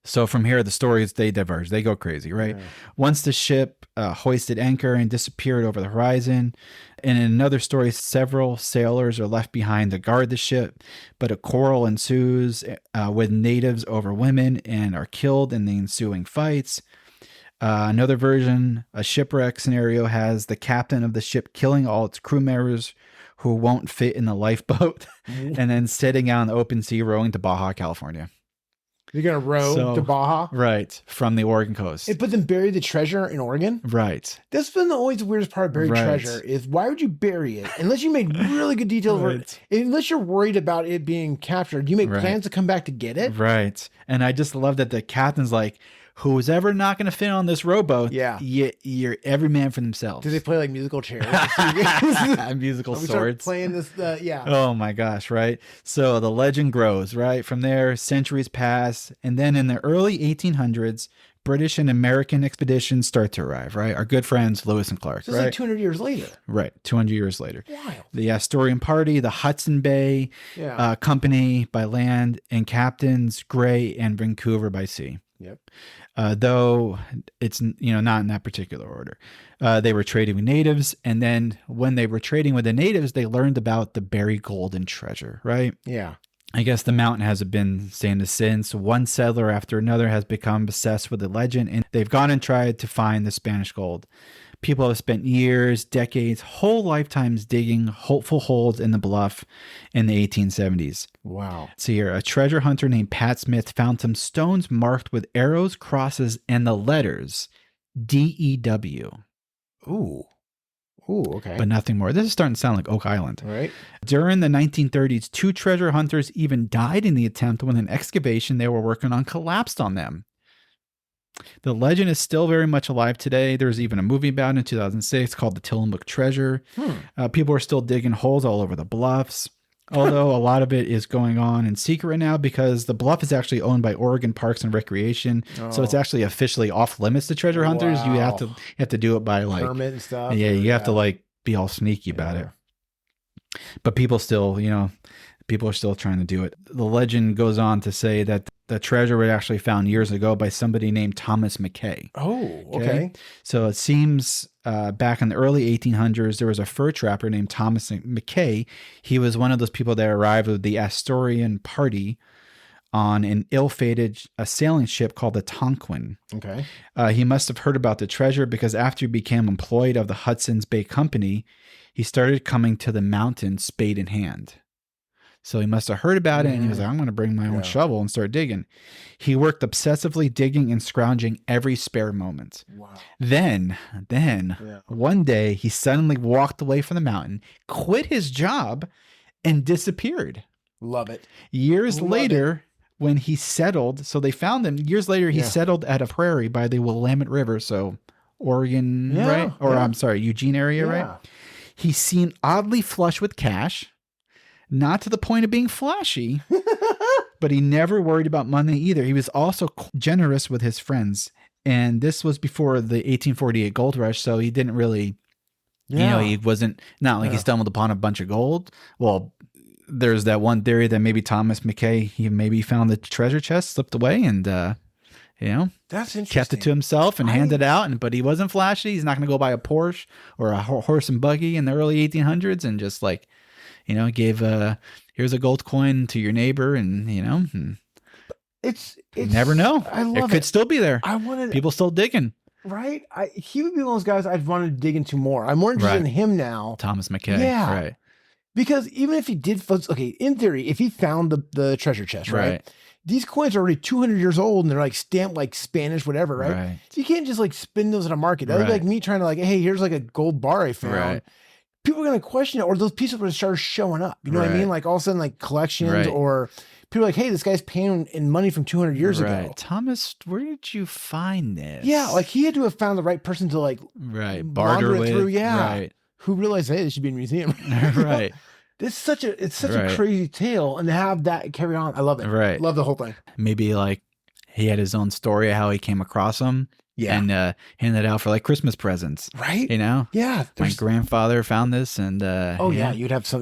So from here, the stories, they diverge. They go crazy, right? Yeah. Once the ship hoisted anchor and disappeared over the horizon. And in another story, several sailors are left behind to guard the ship, but a quarrel ensues with natives over women and are killed in the ensuing fights. Another version, a shipwreck scenario, has the captain of the ship killing all its crew members who won't fit in the lifeboat and then setting out on the open sea, rowing to Baja, California. You're going to row to Baja? Right, from the Oregon coast. But then bury the treasure in Oregon? Right. That's been always the weirdest part of buried treasure is why would you bury it? Unless you made really good details, unless you're worried about it being captured, you make plans to come back to get it? Right. And I just love that the captain's like, who's ever not going to fit on this rowboat, you're every man for themselves. Do they play like musical chairs? Musical we swords. Playing this, Oh my gosh, right? So the legend grows, right? From there, centuries pass. And then in the early 1800s, British and American expeditions start to arrive, right? Our good friends, Lewis and Clark, so it's like 200 years later. Right, 200 years later. Wild. The Astorian Party, the Hudson Bay Company by land, and Captains Gray and Vancouver by sea. Yep. Though it's, not in that particular order. They were trading with natives. And then when they were trading with the natives, they learned about the buried golden treasure, right? Yeah. I guess the mountain hasn't been sand since. One settler after another has become obsessed with the legend, and they've gone and tried to find the Spanish gold. People have spent years, decades, whole lifetimes digging hopeful holes in the bluff in the 1870s. Wow. So here, a treasure hunter named Pat Smith found some stones marked with arrows, crosses, and the letters DEW. Ooh. Ooh, okay. But nothing more. This is starting to sound like Oak Island. All right. During the 1930s, 2 treasure hunters even died in the attempt when an excavation they were working on collapsed on them. The legend is still very much alive today. There's even a movie about it in 2006 called The Tillamook Treasure. People are still digging holes all over the bluffs, although a lot of it is going on in secret right now because the bluff is actually owned by Oregon Parks and Recreation. So it's actually officially off limits to treasure hunters. You have to do it by like permit and stuff. Yeah, you have to like be all sneaky about it. But people still, people are still trying to do it. The legend goes on to say that the treasure was actually found years ago by somebody named Thomas McKay. Oh, okay. So it seems back in the early 1800s, there was a fur trapper named Thomas McKay. He was one of those people that arrived with the Astorian party on an ill-fated sailing ship called the Tonquin. Okay. He must have heard about the treasure because after he became employed of the Hudson's Bay Company, he started coming to the mountain spade in hand. So he must have heard about it and he was like, I'm going to bring my own shovel and start digging. He worked obsessively digging and scrounging every spare moment. Wow. Then one day he suddenly walked away from the mountain, quit his job, and disappeared. Love it. Years later, when he settled, so they found him. Years later, he settled at a prairie by the Willamette River. So Oregon, right? Or I'm sorry, Eugene area, right? He seemed oddly flush with cash. Not to the point of being flashy, but he never worried about money either. He was also generous with his friends. And this was before the 1848 gold rush. So he didn't really, he wasn't, not like he stumbled upon a bunch of gold. Well, there's that one theory that maybe Thomas McKay, he maybe found the treasure chest, slipped away and, that's interesting. Kept it to himself and handed it out. But he wasn't flashy. He's not going to go buy a Porsche or a horse and buggy in the early 1800s and just like, gave here's a gold coin to your neighbor, and it's you never know. I love it. Could still be there. I wanted people still digging. Right, he would be one of those guys I'd want to dig into more. I'm more interested in him now, Thomas McKay. Yeah, right. Because even if he did, in theory, if he found the treasure chest, right? These coins are already 200 years old and they're like stamped like Spanish, whatever, right? So you can't just like spin those in a market. That would be like me trying to like, hey, here's like a gold bar I found. Right. People are going to question it, or those pieces would start showing up. You know what I mean? Like all of a sudden, like collections, or people are like, hey, this guy's paying in money from 200 years ago. Thomas, where did you find this? Yeah, like he had to have found the right person to like barter with. Through, who realized, hey, this should be in a museum. Right. It's such a crazy tale, and to have that carry on, I love it. Right. Love the whole thing. Maybe like he had his own story of how he came across them. Yeah. And handed out for like Christmas presents. Right. Yeah. My grandfather found this and you'd have some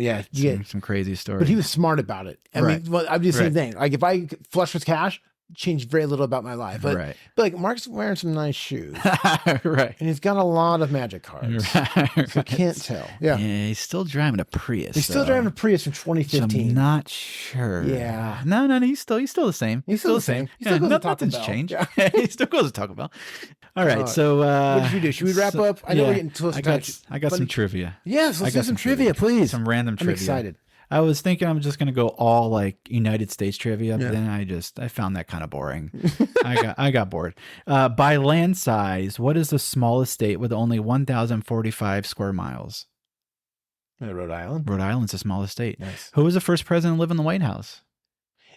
some crazy stories. But he was smart about it. I mean, I'd be the same thing. Like if I flush with cash, changed very little about my life. But like Mark's wearing some nice shoes. Right. And he's got a lot of magic cards. So you can't tell. Yeah. He's still driving a Prius. He's still driving a Prius from 2015. So I'm not sure. Yeah. No, he's still the same. He's still the same. He still goes to Taco nothing's Bell. changed. Yeah. He still goes to Taco Bell. All right. So what did we do? Should we wrap up? I know we're getting close to I got some trivia. Yes, let's do some trivia, please. Some random trivia. I'm excited. I was thinking I'm just gonna go all like United States trivia, but then I found that kind of boring. I got bored. By land size, what is the smallest state with only 1,045 square miles? Rhode Island. Rhode Island's the smallest state. Nice. Who was the first president to live in the White House?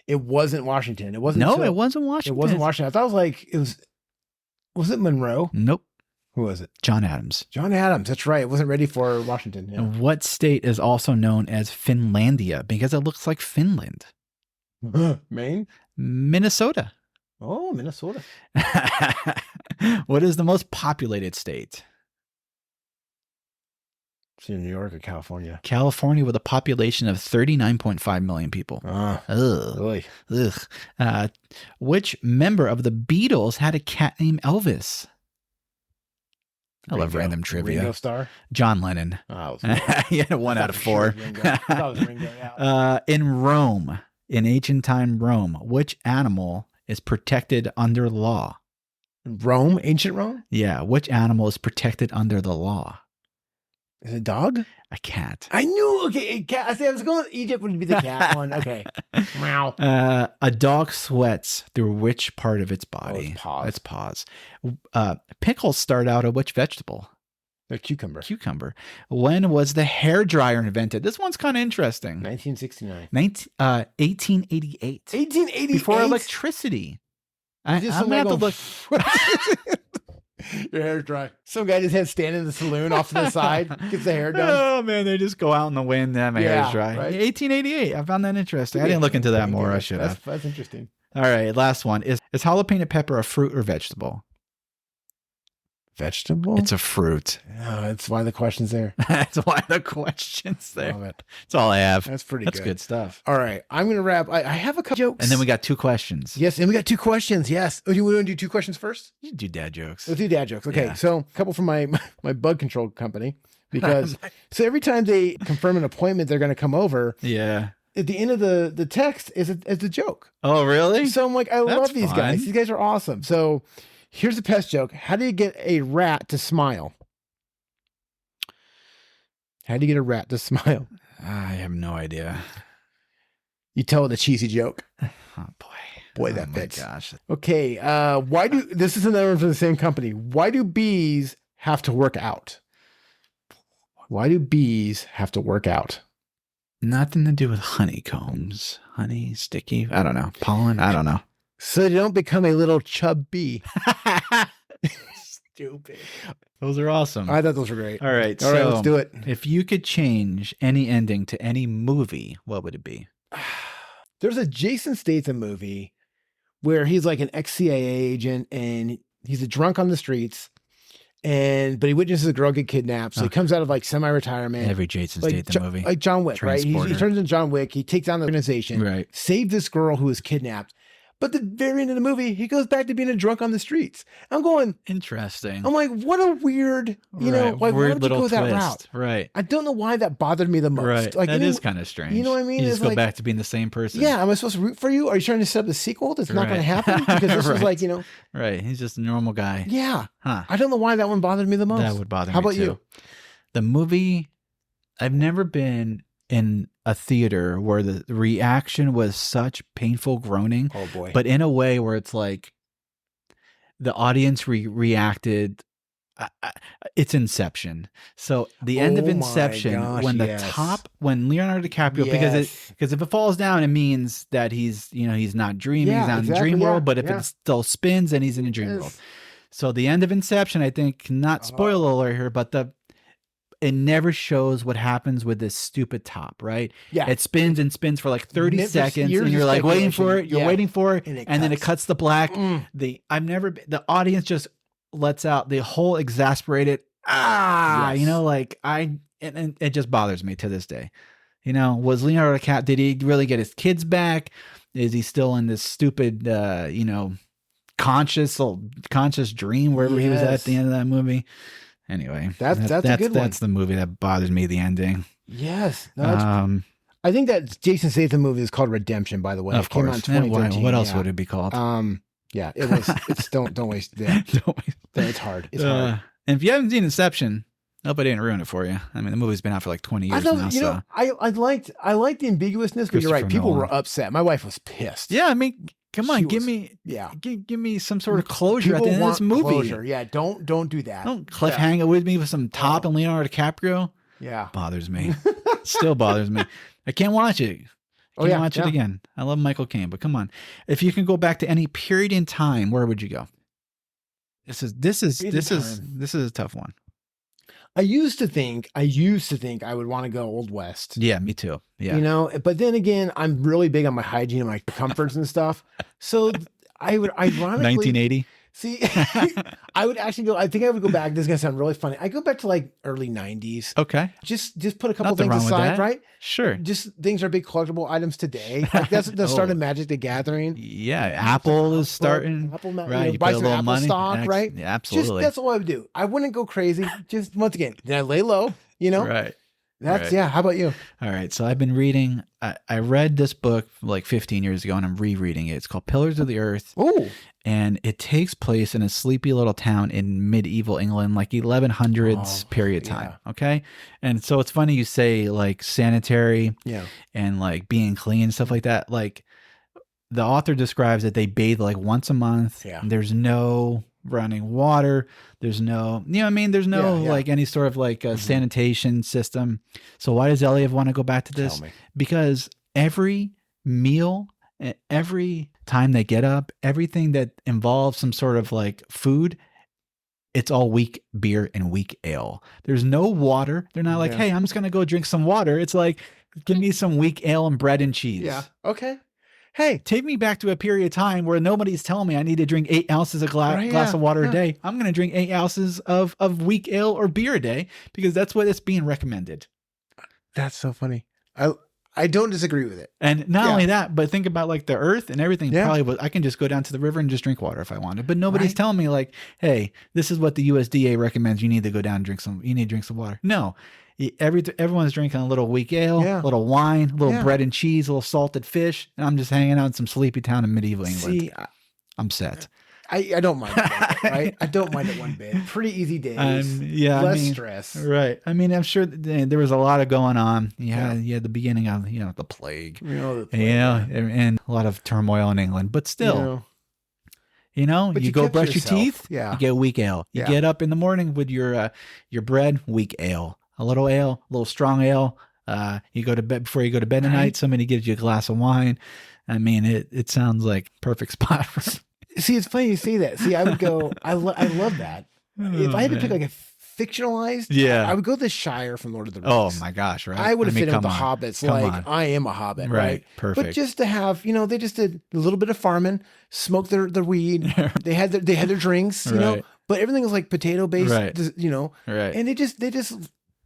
It wasn't Washington. It wasn't. It wasn't Washington. It wasn't Washington. I thought it was like it was. Was it Monroe? Nope. Who was it? John Adams. John Adams. That's right. It wasn't ready for Washington. Yeah. And what state is also known as Finlandia because it looks like Finland? Maine? Minnesota. Oh, Minnesota. What is the most populated state? It's in New York or California? California with a population of 39.5 million people. Really? Ugh. Which member of the Beatles had a cat named Elvis? I love random trivia. Ringo Starr? John Lennon. Oh, yeah, 1 out of 4. I thought it was Ringo, yeah. In Rome, in ancient time Rome, which animal is protected under law? Rome? Ancient Rome? Yeah, which animal is protected under the law? Is it a dog? A cat. I knew. Okay, a cat. I said I was going. Egypt would be the cat one. Okay. Meow. A dog sweats through which part of its body? Its paws. Its paws. Pickles start out of which vegetable? A cucumber. Cucumber. When was the hairdryer invented? This one's kind of interesting. 1969. 1888. 1888. Before electricity. I'm Just gonna have to look. Your hair's dry. Some guy just had standing in the saloon off to the side, gets the hair done. Oh man, they just go out in the wind. My hair's dry. Right? 1888. I found that interesting. I didn't look into that more. I should have. That's interesting. All right, last one. Is jalapeno pepper a fruit or vegetable? Vegetable? It's a fruit. Oh, that's why the question's there. That's why the question's there. Love it. That's all I have. That's pretty That's good. good stuff. All right. I'm going to wrap. I have a couple jokes. And then we got 2 questions. Yes. And we got 2 questions. Yes. Oh, do you want to do 2 questions first? You do dad jokes. Let's do dad jokes. Okay. Yeah. So a couple from my bug control company, because so every time they confirm an appointment, they're going to come over. Yeah. At the end of the text is a joke. Oh, really? So I'm like, I That's love these fun. guys. These guys are awesome. So here's a pest joke. How do you get a rat to smile? How do you get a rat to smile? I have no idea. You tell it a cheesy joke. Oh boy. Boy, that my fits. gosh. Okay. This is another one from the same company. Why do bees have to work out? Why do bees have to work out? Nothing to do with honeycombs. Honey, sticky. I don't know. Pollen. I don't know. So they don't become a little chub bee. Stupid. Those are awesome. I thought those were great. All right. All right, let's do it. If you could change any ending to any movie, what would it be? There's a Jason Statham movie where he's like an ex-CIA agent and he's a drunk on the streets, but he witnesses a girl get kidnapped. So he comes out of like semi-retirement. Every Jason like, Statham movie. Like John Wick, right? He Transporter. turns into John Wick. He takes down the organization, Right. save this girl who is kidnapped. But the very end of the movie, he goes back to being a drunk on the streets. I'm going, Interesting. I'm like, what a weird, like, why Weird would you little go that twist. route? Right. I don't know why that bothered me the most. Right. Like, That is kind of strange. you know what I mean? You It's just go like- back to being the same person. Yeah, am I supposed to root for you? Are you trying to set up the sequel that's not going to Right. happen? Because this Right. is like, Right. He's just a normal guy. yeah. Huh. I don't know why that one bothered me the most. That would bother How me about too. you? The movie, I've never been in a theater where the reaction was such painful groaning, Oh boy. but in a way where it's like the audience reacted. It's Inception. So the end of Oh my Inception, gosh, when yes. when Leonardo DiCaprio, Yes. because if it falls down, it means that he's not dreaming, Yeah, he's not exactly, in dream world. yeah, But if yeah. it still spins, then he's in a dream Yes. world. So the end of Inception, I think, not spoiler alert here, but it never shows what happens with this stupid top, right? Yeah. It spins and spins for like 30 There's seconds, years and you're of like waiting for speculation. it. You're Yeah. waiting for it, And and, it then it cuts. cuts the black. Mm. The audience just lets out the whole exasperated Yes. and it just bothers me to this day. Was Leonardo DiCaprio, did he really get his kids back? Is he still in this stupid conscious dream wherever he was at Yes. the end of that movie? Anyway, That's a good one. That's the movie that bothers me, the ending. Yes. No, that's, I think that Jason Statham movie is called Redemption, by the way. Of It came out in course. Yeah, 2013. what else yeah. would it be called? Yeah, it was. It's don't waste. Yeah, Don't waste- it's hard. It's hard. And if you haven't seen Inception, I hope I didn't ruin it for you. I mean, the movie's been out for like 20 I years now. thought, I liked the ambiguousness, but you're right. Christopher People Nolan. were upset. My wife was pissed. Yeah, I mean, come on, She give was- me Yeah. give me some sort of closure People at the end of this want movie. closure. Yeah, don't do that. Don't cliffhanger it with me with some top and Leonardo DiCaprio. Yeah. Bothers me. Still bothers me. I can't watch it. Oh, Can't yeah, watch yeah. it again. I love Michael Caine, but come on. If you can go back to any period in time, where would you go? This is a tough one. I used to think I would want to go Old West. Yeah, me too. Yeah. But then again, I'm really big on my hygiene and my comforts and stuff. So I would ironically 1980. see. I would actually go. I think I would go back. This is gonna sound really funny. I go back to like early '90s. Okay. Just put a couple Nothing things wrong with aside, that. right? Sure. Just things are big collectible items today. Like that's the start of Oh. Magic the Gathering. Yeah, Apple is starting. Apple, Right, you buy put a some little Apple money. stock, right? Yeah, Just absolutely. that's all I would do. I wouldn't go crazy. Just once again, then I lay low. Right. That's right. yeah. How about you? All right. So I've been reading. I read this book like 15 years ago, and I'm rereading it. It's called Pillars of the Earth, Oh, and it takes place in a sleepy little town in medieval England, like 1100s Oh, period time. Okay. And so it's funny you say like sanitary yeah. and like being clean and stuff like that. Like the author describes that they bathe like once a month. Yeah. There's no running water. There's no, there's no Yeah, yeah. like any sort of like sanitation system. So why does Elliot want to go back to this? Tell me. Because every meal every time they get up, everything that involves some sort of like food, it's all weak beer and weak ale. There's no water. They're not like, Yeah. hey, I'm just going to go drink some water. It's like, give me some weak ale and bread and cheese. Yeah. Okay. Hey, Take me back to a period of time where nobody's telling me I need to drink 8 ounces of glass of water a day. I'm going to drink 8 ounces of weak ale or beer a day because that's what it's being recommended. that's so funny. I don't disagree with it. And not only that, but think about like the earth and everything. Yeah. Probably, I can just go down to the river and just drink water if I wanted. But nobody's Right. telling me like, hey, this is what the USDA recommends. You need to go down and drink some. You need to drink some water. No, everyone's drinking a little weak ale, Yeah. a little wine, a little Yeah. bread and cheese, a little salted fish, and I'm just hanging out in some sleepy town in medieval England. See, I'm set. I don't mind it, right? I don't mind it one bit. Pretty easy days. Yeah, Less I mean, stress. right. I mean, I'm sure there was a lot of going on. You had the beginning of the plague. You know, And a lot of turmoil in England, but still, But you you go kept brush yourself. your teeth, Yeah. you get weak ale. You Yeah. get up in the morning with your bread, weak ale. A little ale, a little strong ale. You go to bed before you go to bed at Right. night. Somebody gives you a glass of wine. I mean, it sounds like perfect spot for. See, it's funny you say that. See, I would go. I love that. If I had to pick like a fictionalized, Yeah. I would go the Shire from Lord of the Oh Rings. my gosh, right? I would have fit in with come the on. hobbits. Come Like on. I am a hobbit, Right. right? Perfect. But just to have, they just did a little bit of farming, smoked their weed. they had their drinks, Right. but everything was like potato based, Right. Right. and they just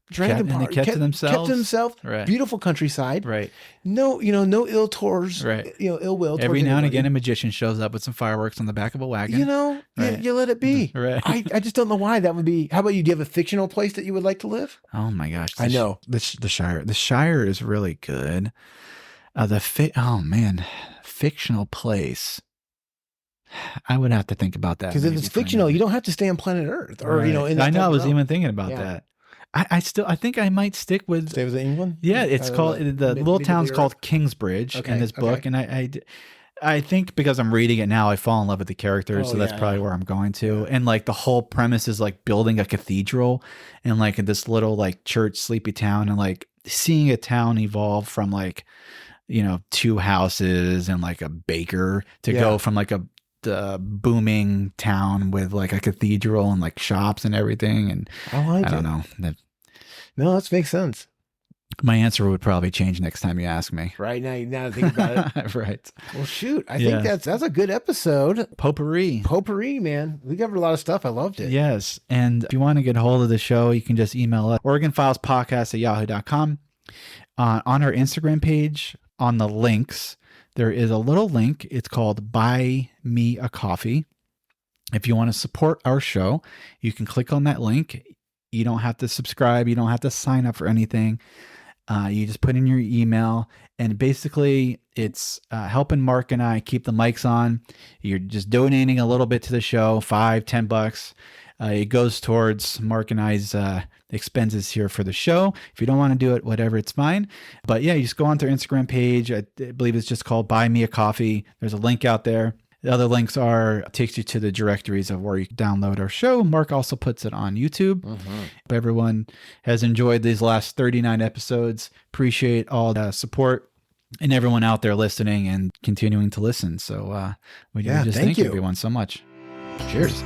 drank And they kept to themselves. Kept to themselves. Right. Beautiful countryside. Right. No, no ill towards, Right. ill will. Every towards now and anybody. again, a magician shows up with some fireworks on the back of a wagon. You let it be. Right. I just don't know why that would be. How about you? Do you have a fictional place that you would like to live? Oh my gosh. I know. The Shire. The Shire is really good. Fictional place. I would have to think about that. Because if maybe it's for a fictional, minute. you don't have to stay on planet Earth, or Right. in that I know. type I of was realm. even thinking about Yeah. that. I think I might stick with. Stay with England. Yeah, it's called the little town's called Kingsbridge Okay, in this book, okay. and I think because I'm reading it now, I fall in love with the characters, Oh, so that's yeah, probably yeah. where I'm going to. And like the whole premise is like building a cathedral and like this little like church sleepy town, and like seeing a town evolve from like 2 houses and like a baker to Yeah. go from like the booming town with like a cathedral and like shops and everything. And I like I it. don't know. No, that makes sense. My answer would probably change next time you ask me. Right now to think about it. Right. Well, shoot, I Yeah. think that's a good episode. Potpourri. Potpourri, man. We covered a lot of stuff. I loved it. Yes. And if you want to get a hold of the show, you can just email us, OregonFilesPodcast@yahoo.com. On our Instagram page, on the links, there is a little link. It's called Buy Me a Coffee. If you want to support our show, you can click on that link. You don't have to subscribe. You don't have to sign up for anything. You just put in your email, and basically it's helping Mark and I keep the mics on. You're just donating a little bit to the show, $5-10. It goes towards Mark and I's expenses here for the show. If you don't want to do it, whatever, it's fine. But yeah, you just go onto our Instagram page. I believe it's just called Buy Me a Coffee. There's a link out there. The other links takes you to the directories of where you can download our show. Mark also puts it on YouTube. If everyone has enjoyed these last 39 episodes, appreciate all the support and everyone out there listening and continuing to listen. So we Yeah, just thank thank you. everyone so much. Cheers.